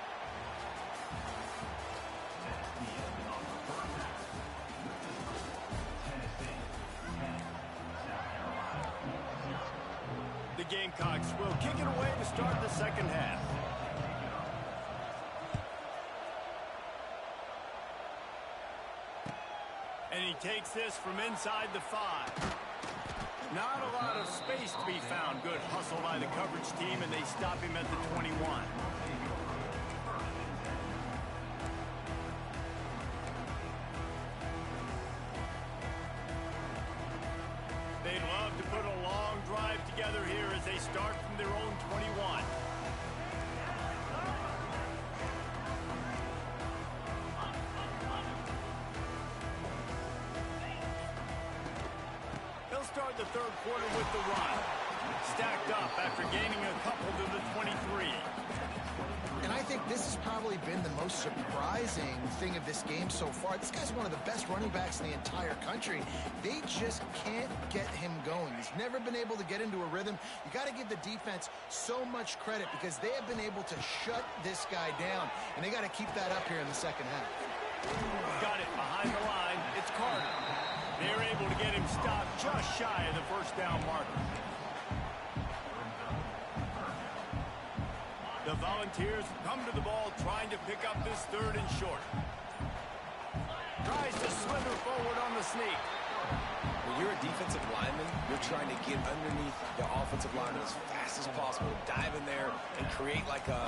The Gamecocks will kick it away to start the second half. And he takes this from inside the 5. Not a lot of space to be found. Good hustle by the coverage team, and they stop him at the 21. They'd love to put a long drive together here as they start from their own 21. He'll start the third quarter with the run. Stacked up after gaining a couple to the 23. And I think this has probably been the most surprising thing of this game so far. This guy's one of the best running backs in the entire country. They just can't get him going. He's never been able to get into a rhythm. You got to give the defense so much credit because they have been able to shut this guy down, and they got to keep that up here in the second half. Got it behind the line. It's Carter. They're able to get him stopped just shy of the first down marker. The Volunteers come to the ball trying to pick up this third and short. Tries to slither forward on the sneak. When you're a defensive lineman, you're trying to get underneath the offensive lineman as fast as possible, dive in there and create like a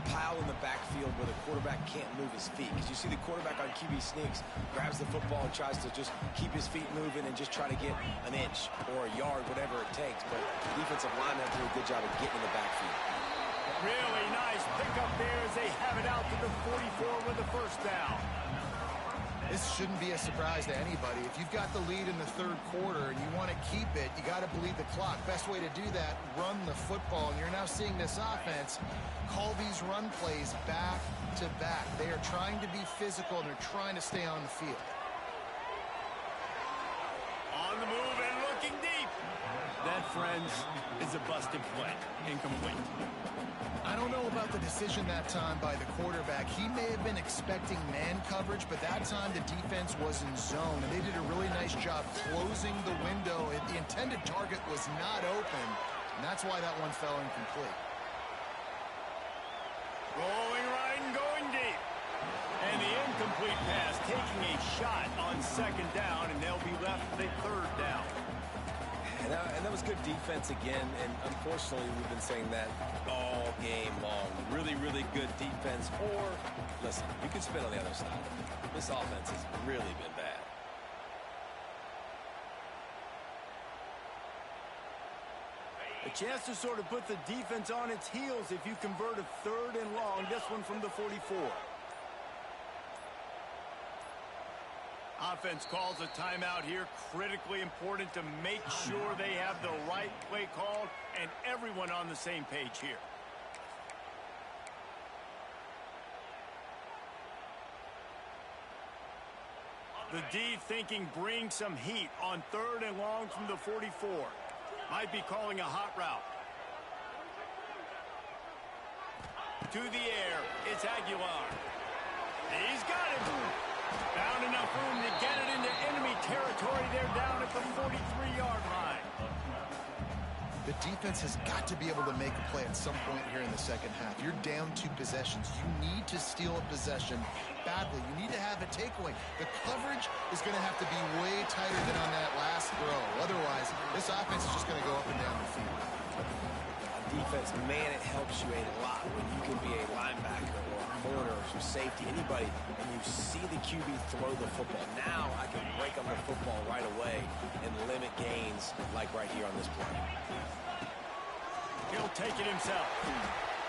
pile in the backfield where the quarterback can't move his feet. Because you see the quarterback on QB sneaks, grabs the football and tries to just keep his feet moving and just try to get an inch or a yard, whatever it takes. But the defensive linemen have to do a good job of getting in the backfield. Really nice pickup there as they have it out to the 44 with the first down. This shouldn't be a surprise to anybody. If you've got the lead in the third quarter and you want to keep it, you got to bleed the clock. Best way to do that, run the football. And you're now seeing this offense call these run plays back to back. They are trying to be physical and they're trying to stay on the field. On the move and looking deep. That, friends, is a busted play. Incomplete. I don't know about the decision that time by the quarterback. He may have been expecting man coverage, but that time the defense was in zone, and they did a really nice job closing the window. The intended target was not open, and that's why that one fell incomplete. Rolling right and going deep. And the incomplete pass taking a shot on second down, and they'll be left with a third down. And that was good defense again, and unfortunately we've been saying that all game long. Really, really good defense. Or, listen, you can spin on the other side. This offense has really been bad. A chance to sort of put the defense on its heels if you convert a third and long. This one from the 44. Offense calls a timeout here. Critically important to make sure they have the right play called and everyone on the same page here. The D thinking bring some heat on third and long from the 44. Might be calling a hot route. To the air, it's Aguilar. He's got it. Found enough room to get it into enemy territory. They're down at the 43-yard line. The defense has got to be able to make a play at some point here in the second half. You're down 2 possessions. You need to steal a possession badly. You need to have a takeaway. The coverage is going to have to be way tighter than on that last throw. Otherwise, this offense is just going to go up and down the field. Defense, man, it helps you a lot when you can be a linebacker or a corner or some safety, anybody, and you see the QB throw the football. Now I can break up the football right away and limit gains like right here on this play. He'll take it himself.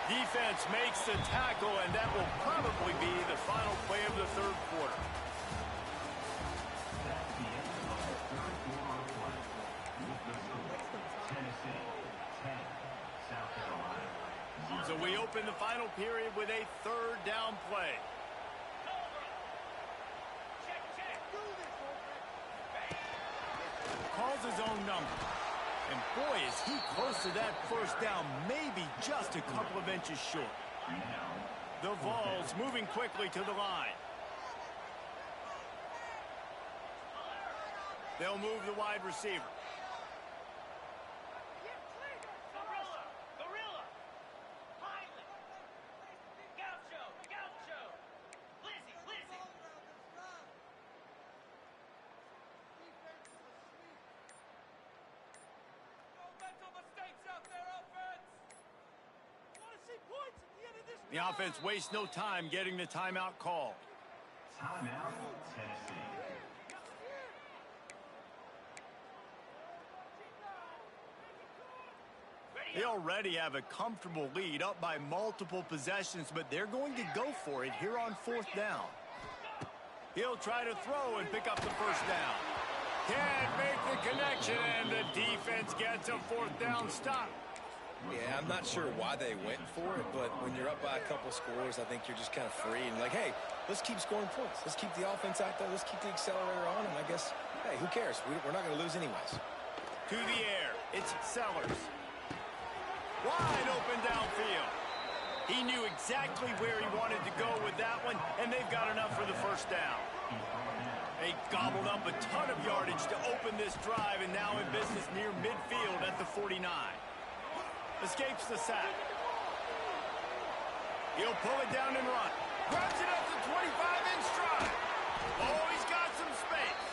Defense makes the tackle, and that will probably be the final play of the third quarter. open the final period with a third down play. Calls his own number. And boy, is he close to that first down, maybe just a couple of inches short. The Vols moving quickly to the line. They'll move the wide receiver. The offense wastes no time getting the timeout called. Timeout, Tennessee. They already have a comfortable lead, up by multiple possessions, but they're going to go for it here on fourth down. He'll try to throw and pick up the first down. Can't make the connection, and the defense gets a fourth down stop. Yeah, I'm not sure why they went for it, but when you're up by a couple scores, I think you're just kind of free and like, hey, let's keep scoring points. Let's keep the offense out there. Let's keep the accelerator on, and I guess, hey, who cares? We're not going to lose anyways. To the air, it's Sellers. Wide open downfield. He knew exactly where he wanted to go with that one, and they've got enough for the first down. They gobbled up a ton of yardage to open this drive, and now in business near midfield at the 49. Escapes the sack. He'll pull it down and run. Grabs it up to 25 in stride. Oh, he's got some space.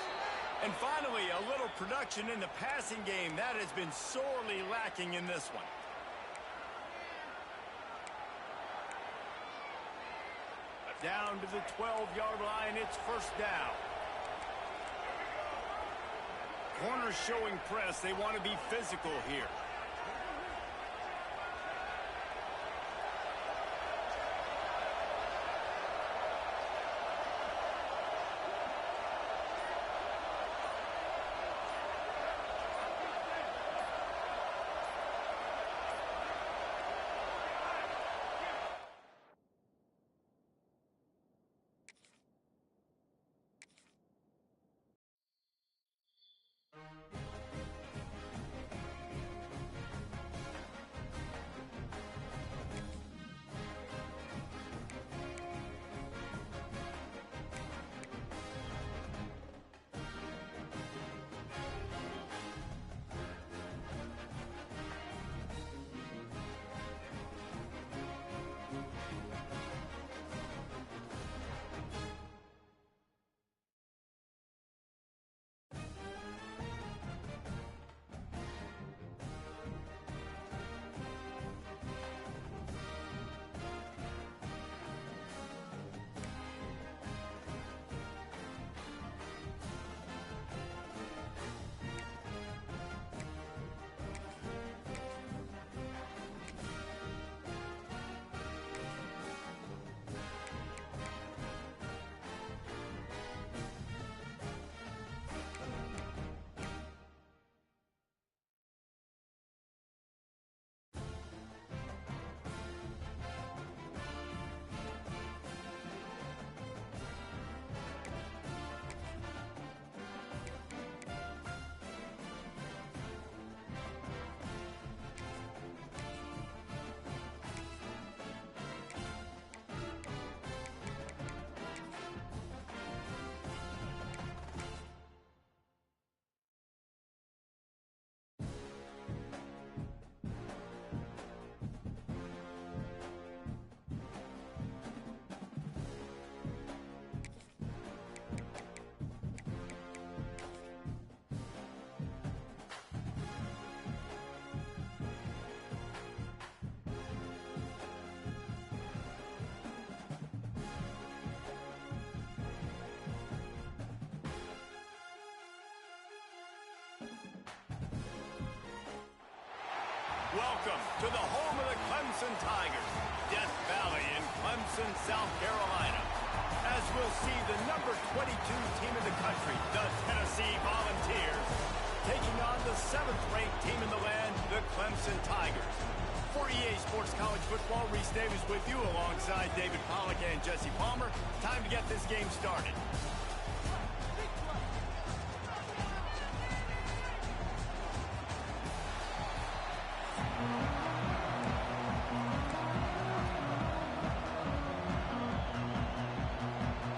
And finally, a little production in the passing game. That has been sorely lacking in this one. Down to the 12-yard line, it's first down. Corners showing press. They want to be physical here. Welcome to the home of the Clemson Tigers, Death Valley in Clemson, South Carolina. As we'll see the number 22 team in the country, the Tennessee Volunteers, taking on the 7th-ranked team in the land, the Clemson Tigers. For EA Sports College Football, Reese Davis with you alongside David Pollack and Jesse Palmer. Time to get this game started.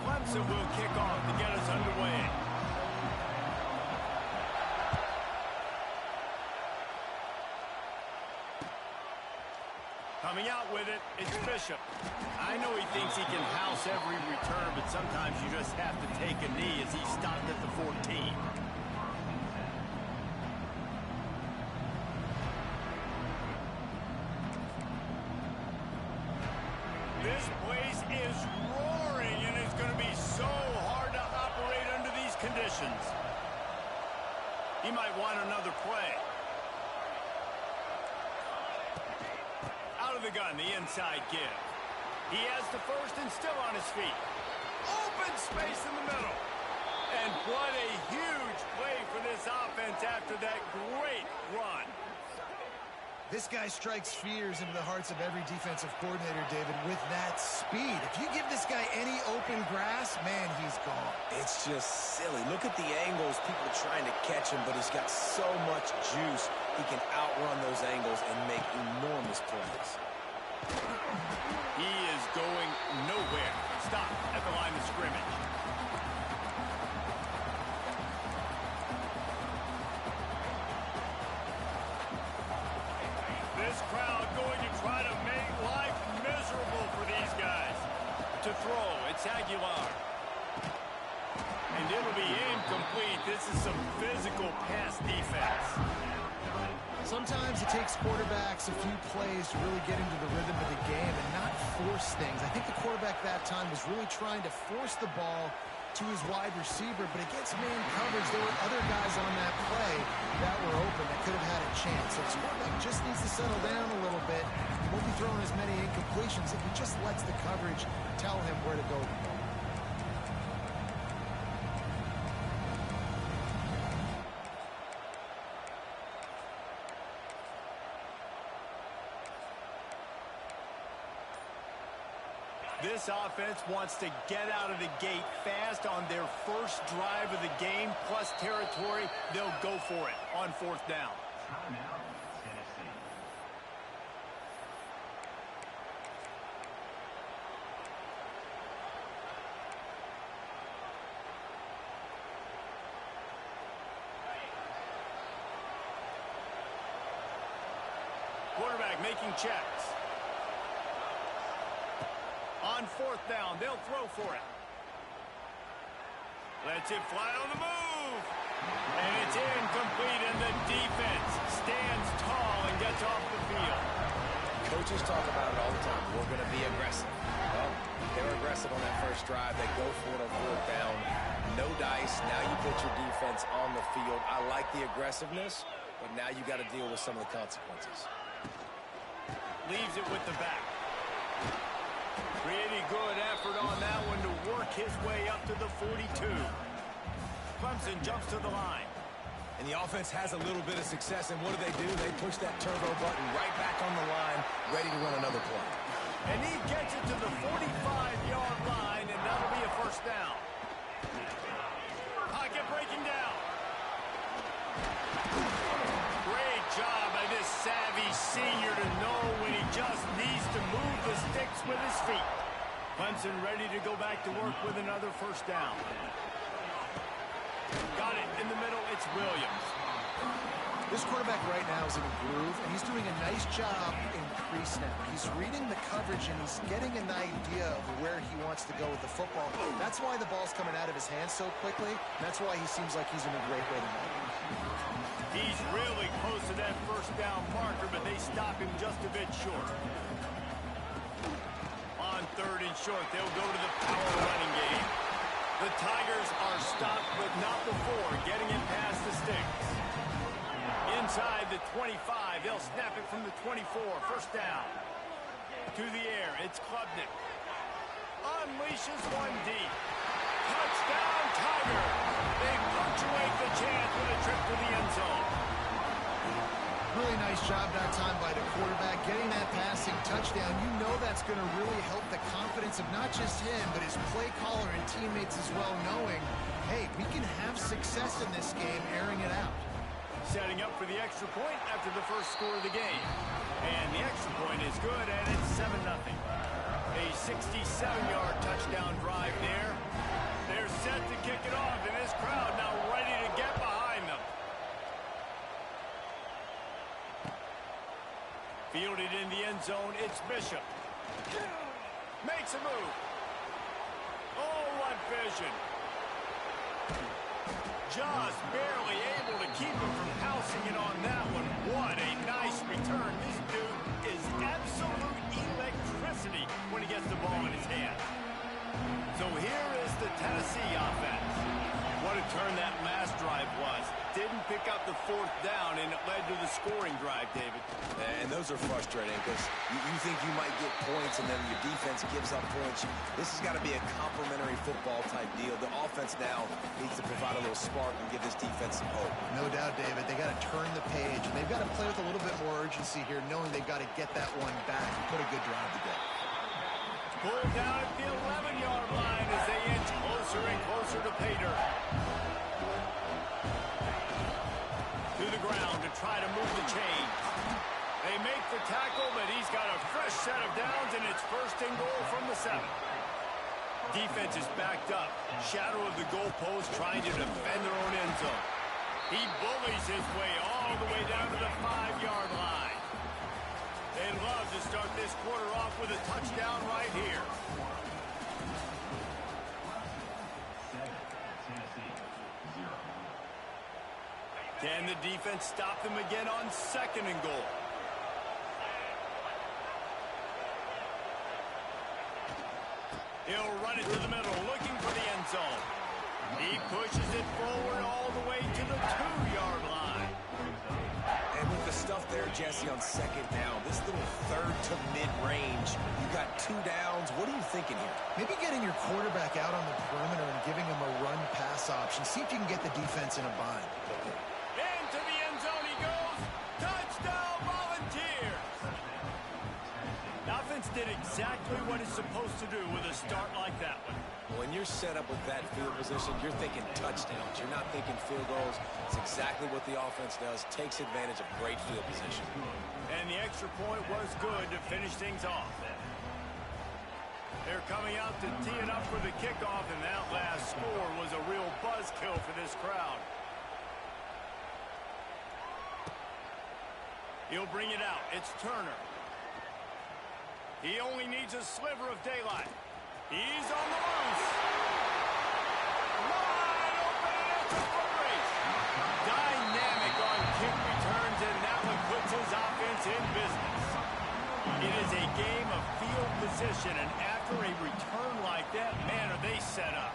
Clemson will kick off to get us underway. Coming out with it, it's Bishop. I know he thinks he can house every return, but sometimes you just have to take a knee as he stopped at the 14. This place is roaring, and it's going to be so hard to operate under these conditions. He might want another play. Out of the gun, the inside give. He has the first and still on his feet. Open space in the middle. And what a huge play for this offense after that great run. This guy strikes fears into the hearts of every defensive coordinator, David, with that speed. If you give this guy any open grass, man, he's gone. It's just silly. Look at the angles, people trying to catch him, but he's got so much juice. He can outrun those angles and make enormous plays. He is going nowhere. Stop at the line of scrimmage. This crowd going to try to make life miserable for these guys. To throw, it's Aguilar. And it'll be incomplete. This is some physical pass defense. Sometimes it takes quarterbacks a few plays to really get into the rhythm of the game and not force things. I think the quarterback that time was really trying to force the ball to his wide receiver, but against man coverage, there were other guys on that play that were open that could have had a chance. So his quarterback just needs to settle down a little bit. He won't be throwing as many incompletions if he just lets the coverage tell him where to go with the ball. This offense wants to get out of the gate fast on their first drive of the game, plus territory. They'll go for it on fourth down. Timeout, Tennessee. Quarterback making checks. On fourth down, they'll throw for it. Lets it fly on the move. And it's incomplete, and the defense stands tall and gets off the field. Coaches talk about it all the time. We're going to be aggressive. Well, they're aggressive on that first drive. They go for it on fourth down. No dice. Now you put your defense on the field. I like the aggressiveness, but now you got to deal with some of the consequences. Leaves it with the back. Pretty good effort on that one to work his way up to the 42. Clemson jumps to the line. And the offense has a little bit of success, and what do? They push that turbo button right back on the line, ready to run another play. And he gets it to the 45-yard line, and that'll be a first down. Pocket breaking down. Great job by this savvy senior to know when he just needs to move the sticks with his feet. Clemson ready to go back to work with another first down. Got it in the middle. It's Williams. This quarterback right now is in a groove, and he's doing a nice job in pre-snap. He's reading the coverage, and he's getting an idea of where he wants to go with the football. That's why the ball's coming out of his hands so quickly. That's why he seems like he's in a great way tonight. He's really close to that first down marker, but they stop him just a bit short. On third and short, they'll go to the power running game. The Tigers are stopped, but not before getting it past the sticks. Inside the 25, they'll snap it from the 24. First down. To the air, it's Klubnik. Unleashes one deep. Touchdown, Tiger! They punctuate the chance with a trip to the end zone. Really nice job that time by the quarterback, getting that passing touchdown, you know that's going to really help the confidence of not just him, but his play caller and teammates as well, knowing, hey, we can have success in this game airing it out. Setting up for the extra point after the first score of the game. And the extra point is good, and it's 7-0. A 67-yard touchdown drive there. They're set to kick it off, and this crowd now ready to get behind them. Fielded in the end zone, it's Bishop. Makes a move. Oh, what vision. Just barely able to keep him from pouncing it on that one. What a nice return. This dude is absolute electricity when he gets the ball in his hand. So here is the Tennessee offense. What a turn that last drive was. Didn't pick up the fourth down, and it led to the scoring drive, David. And those are frustrating because you think you might get points and then your defense gives up points. This has got to be a complementary football type deal. The offense now needs to provide a little spark and give this defense some hope. No doubt, David. They got to turn the page, and they've got to play with a little bit more urgency here, knowing they've got to get that one back and put a good drive together. Pulled down at the 11-yard line as they inch closer and closer to pay dirt. To the ground to try to move the chains. They make the tackle, but he's got a fresh set of downs, and it's first and goal from the 7. Defense is backed up. Shadow of the goalpost trying to defend their own end zone. He bullies his way all the way down to the 5-yard line. They'd love to start this quarter off with a touchdown right here. Can the defense stop them again on 2nd and goal? He'll run it to the middle, looking for the end zone. He pushes it forward all the way to the 2-yard line. And with the stuff there, Jesse, on 2nd down, this little third to mid-range, you got 2 downs. What are you thinking here? Maybe getting your quarterback out on the perimeter and giving him a run-pass option. See if you can get the defense in a bind. Into the end zone he goes. Touchdown, Volunteers. The offense did exactly what it's supposed to do with a start like that one. When you're set up with that field position, you're thinking touchdowns. You're not thinking field goals. It's exactly what the offense does. Takes advantage of great field position. And the extra point was good to finish things off. They're coming out to tee it up for the kickoff, and that last score was a real buzzkill for this crowd. He'll bring it out. It's Turner. He only needs a sliver of daylight. He's on the loose. Wide open, and it's a foot race. Dynamic on kick returns, and that one puts his offense in business. It is a game of field position, and after a return like that, man, are they set up.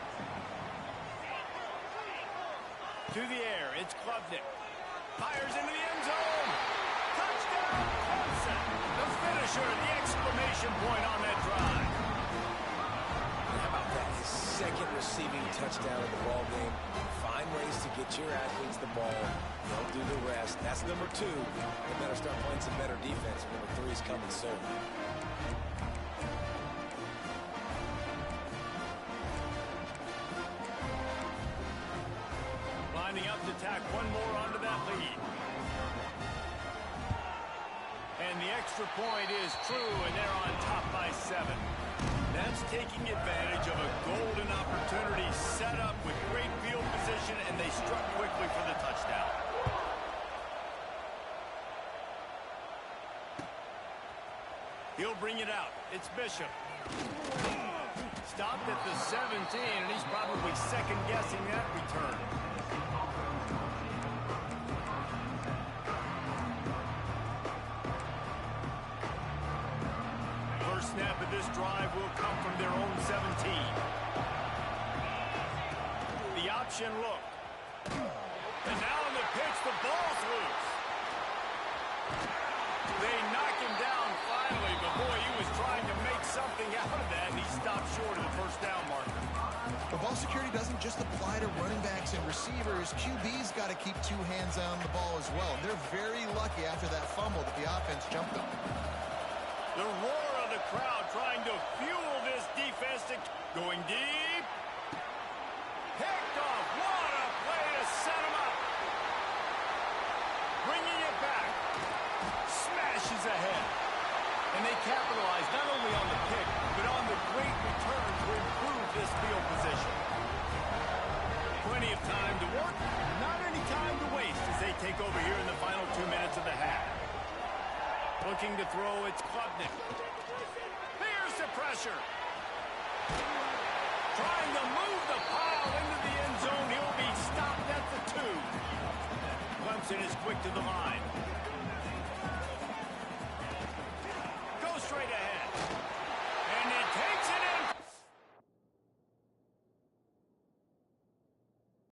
To the air, it's Klubnik. Fires into the end zone. Touchdown, Clemson. The finisher, the exclamation point on that drive. How about that? His 2nd receiving touchdown of the ball game. Find ways to get your athletes the ball. They'll do the rest. That's number 2. They better start playing some better defense. Number 3 is coming soon. Lining up to tack one more onto that lead. And the extra point is true, and they're on top by 7. That's taking advantage of a golden opportunity set up with great field position, and they struck quickly for the touchdown. He'll bring it out. It's Bishop. Stopped at the 17, and he's probably second-guessing that return. First snap of this drive will come from their own 17. The option look. And now on the pitch, the ball's loose. They knock him down finally, but boy, he was trying to make something out of that, and he stopped short of the first down marker. But ball security doesn't just apply to running backs and receivers. QB's got to keep two hands on the ball as well. They're very lucky after that fumble that the offense jumped them. The roar of the crowd trying to fuel this defense going deep. Picked off. What a play to set him up. Bringing it back. Smashes ahead. And they capitalize not only on the pick, but on the great return to improve this field position. Plenty of time to work, not any time to waste as they take over here in the final 2 minutes of the half. Looking to throw, it's Klubnik. Here's the pressure. Trying to move the pile into the end zone. He'll be stopped at the 2. Clemson is quick to the line.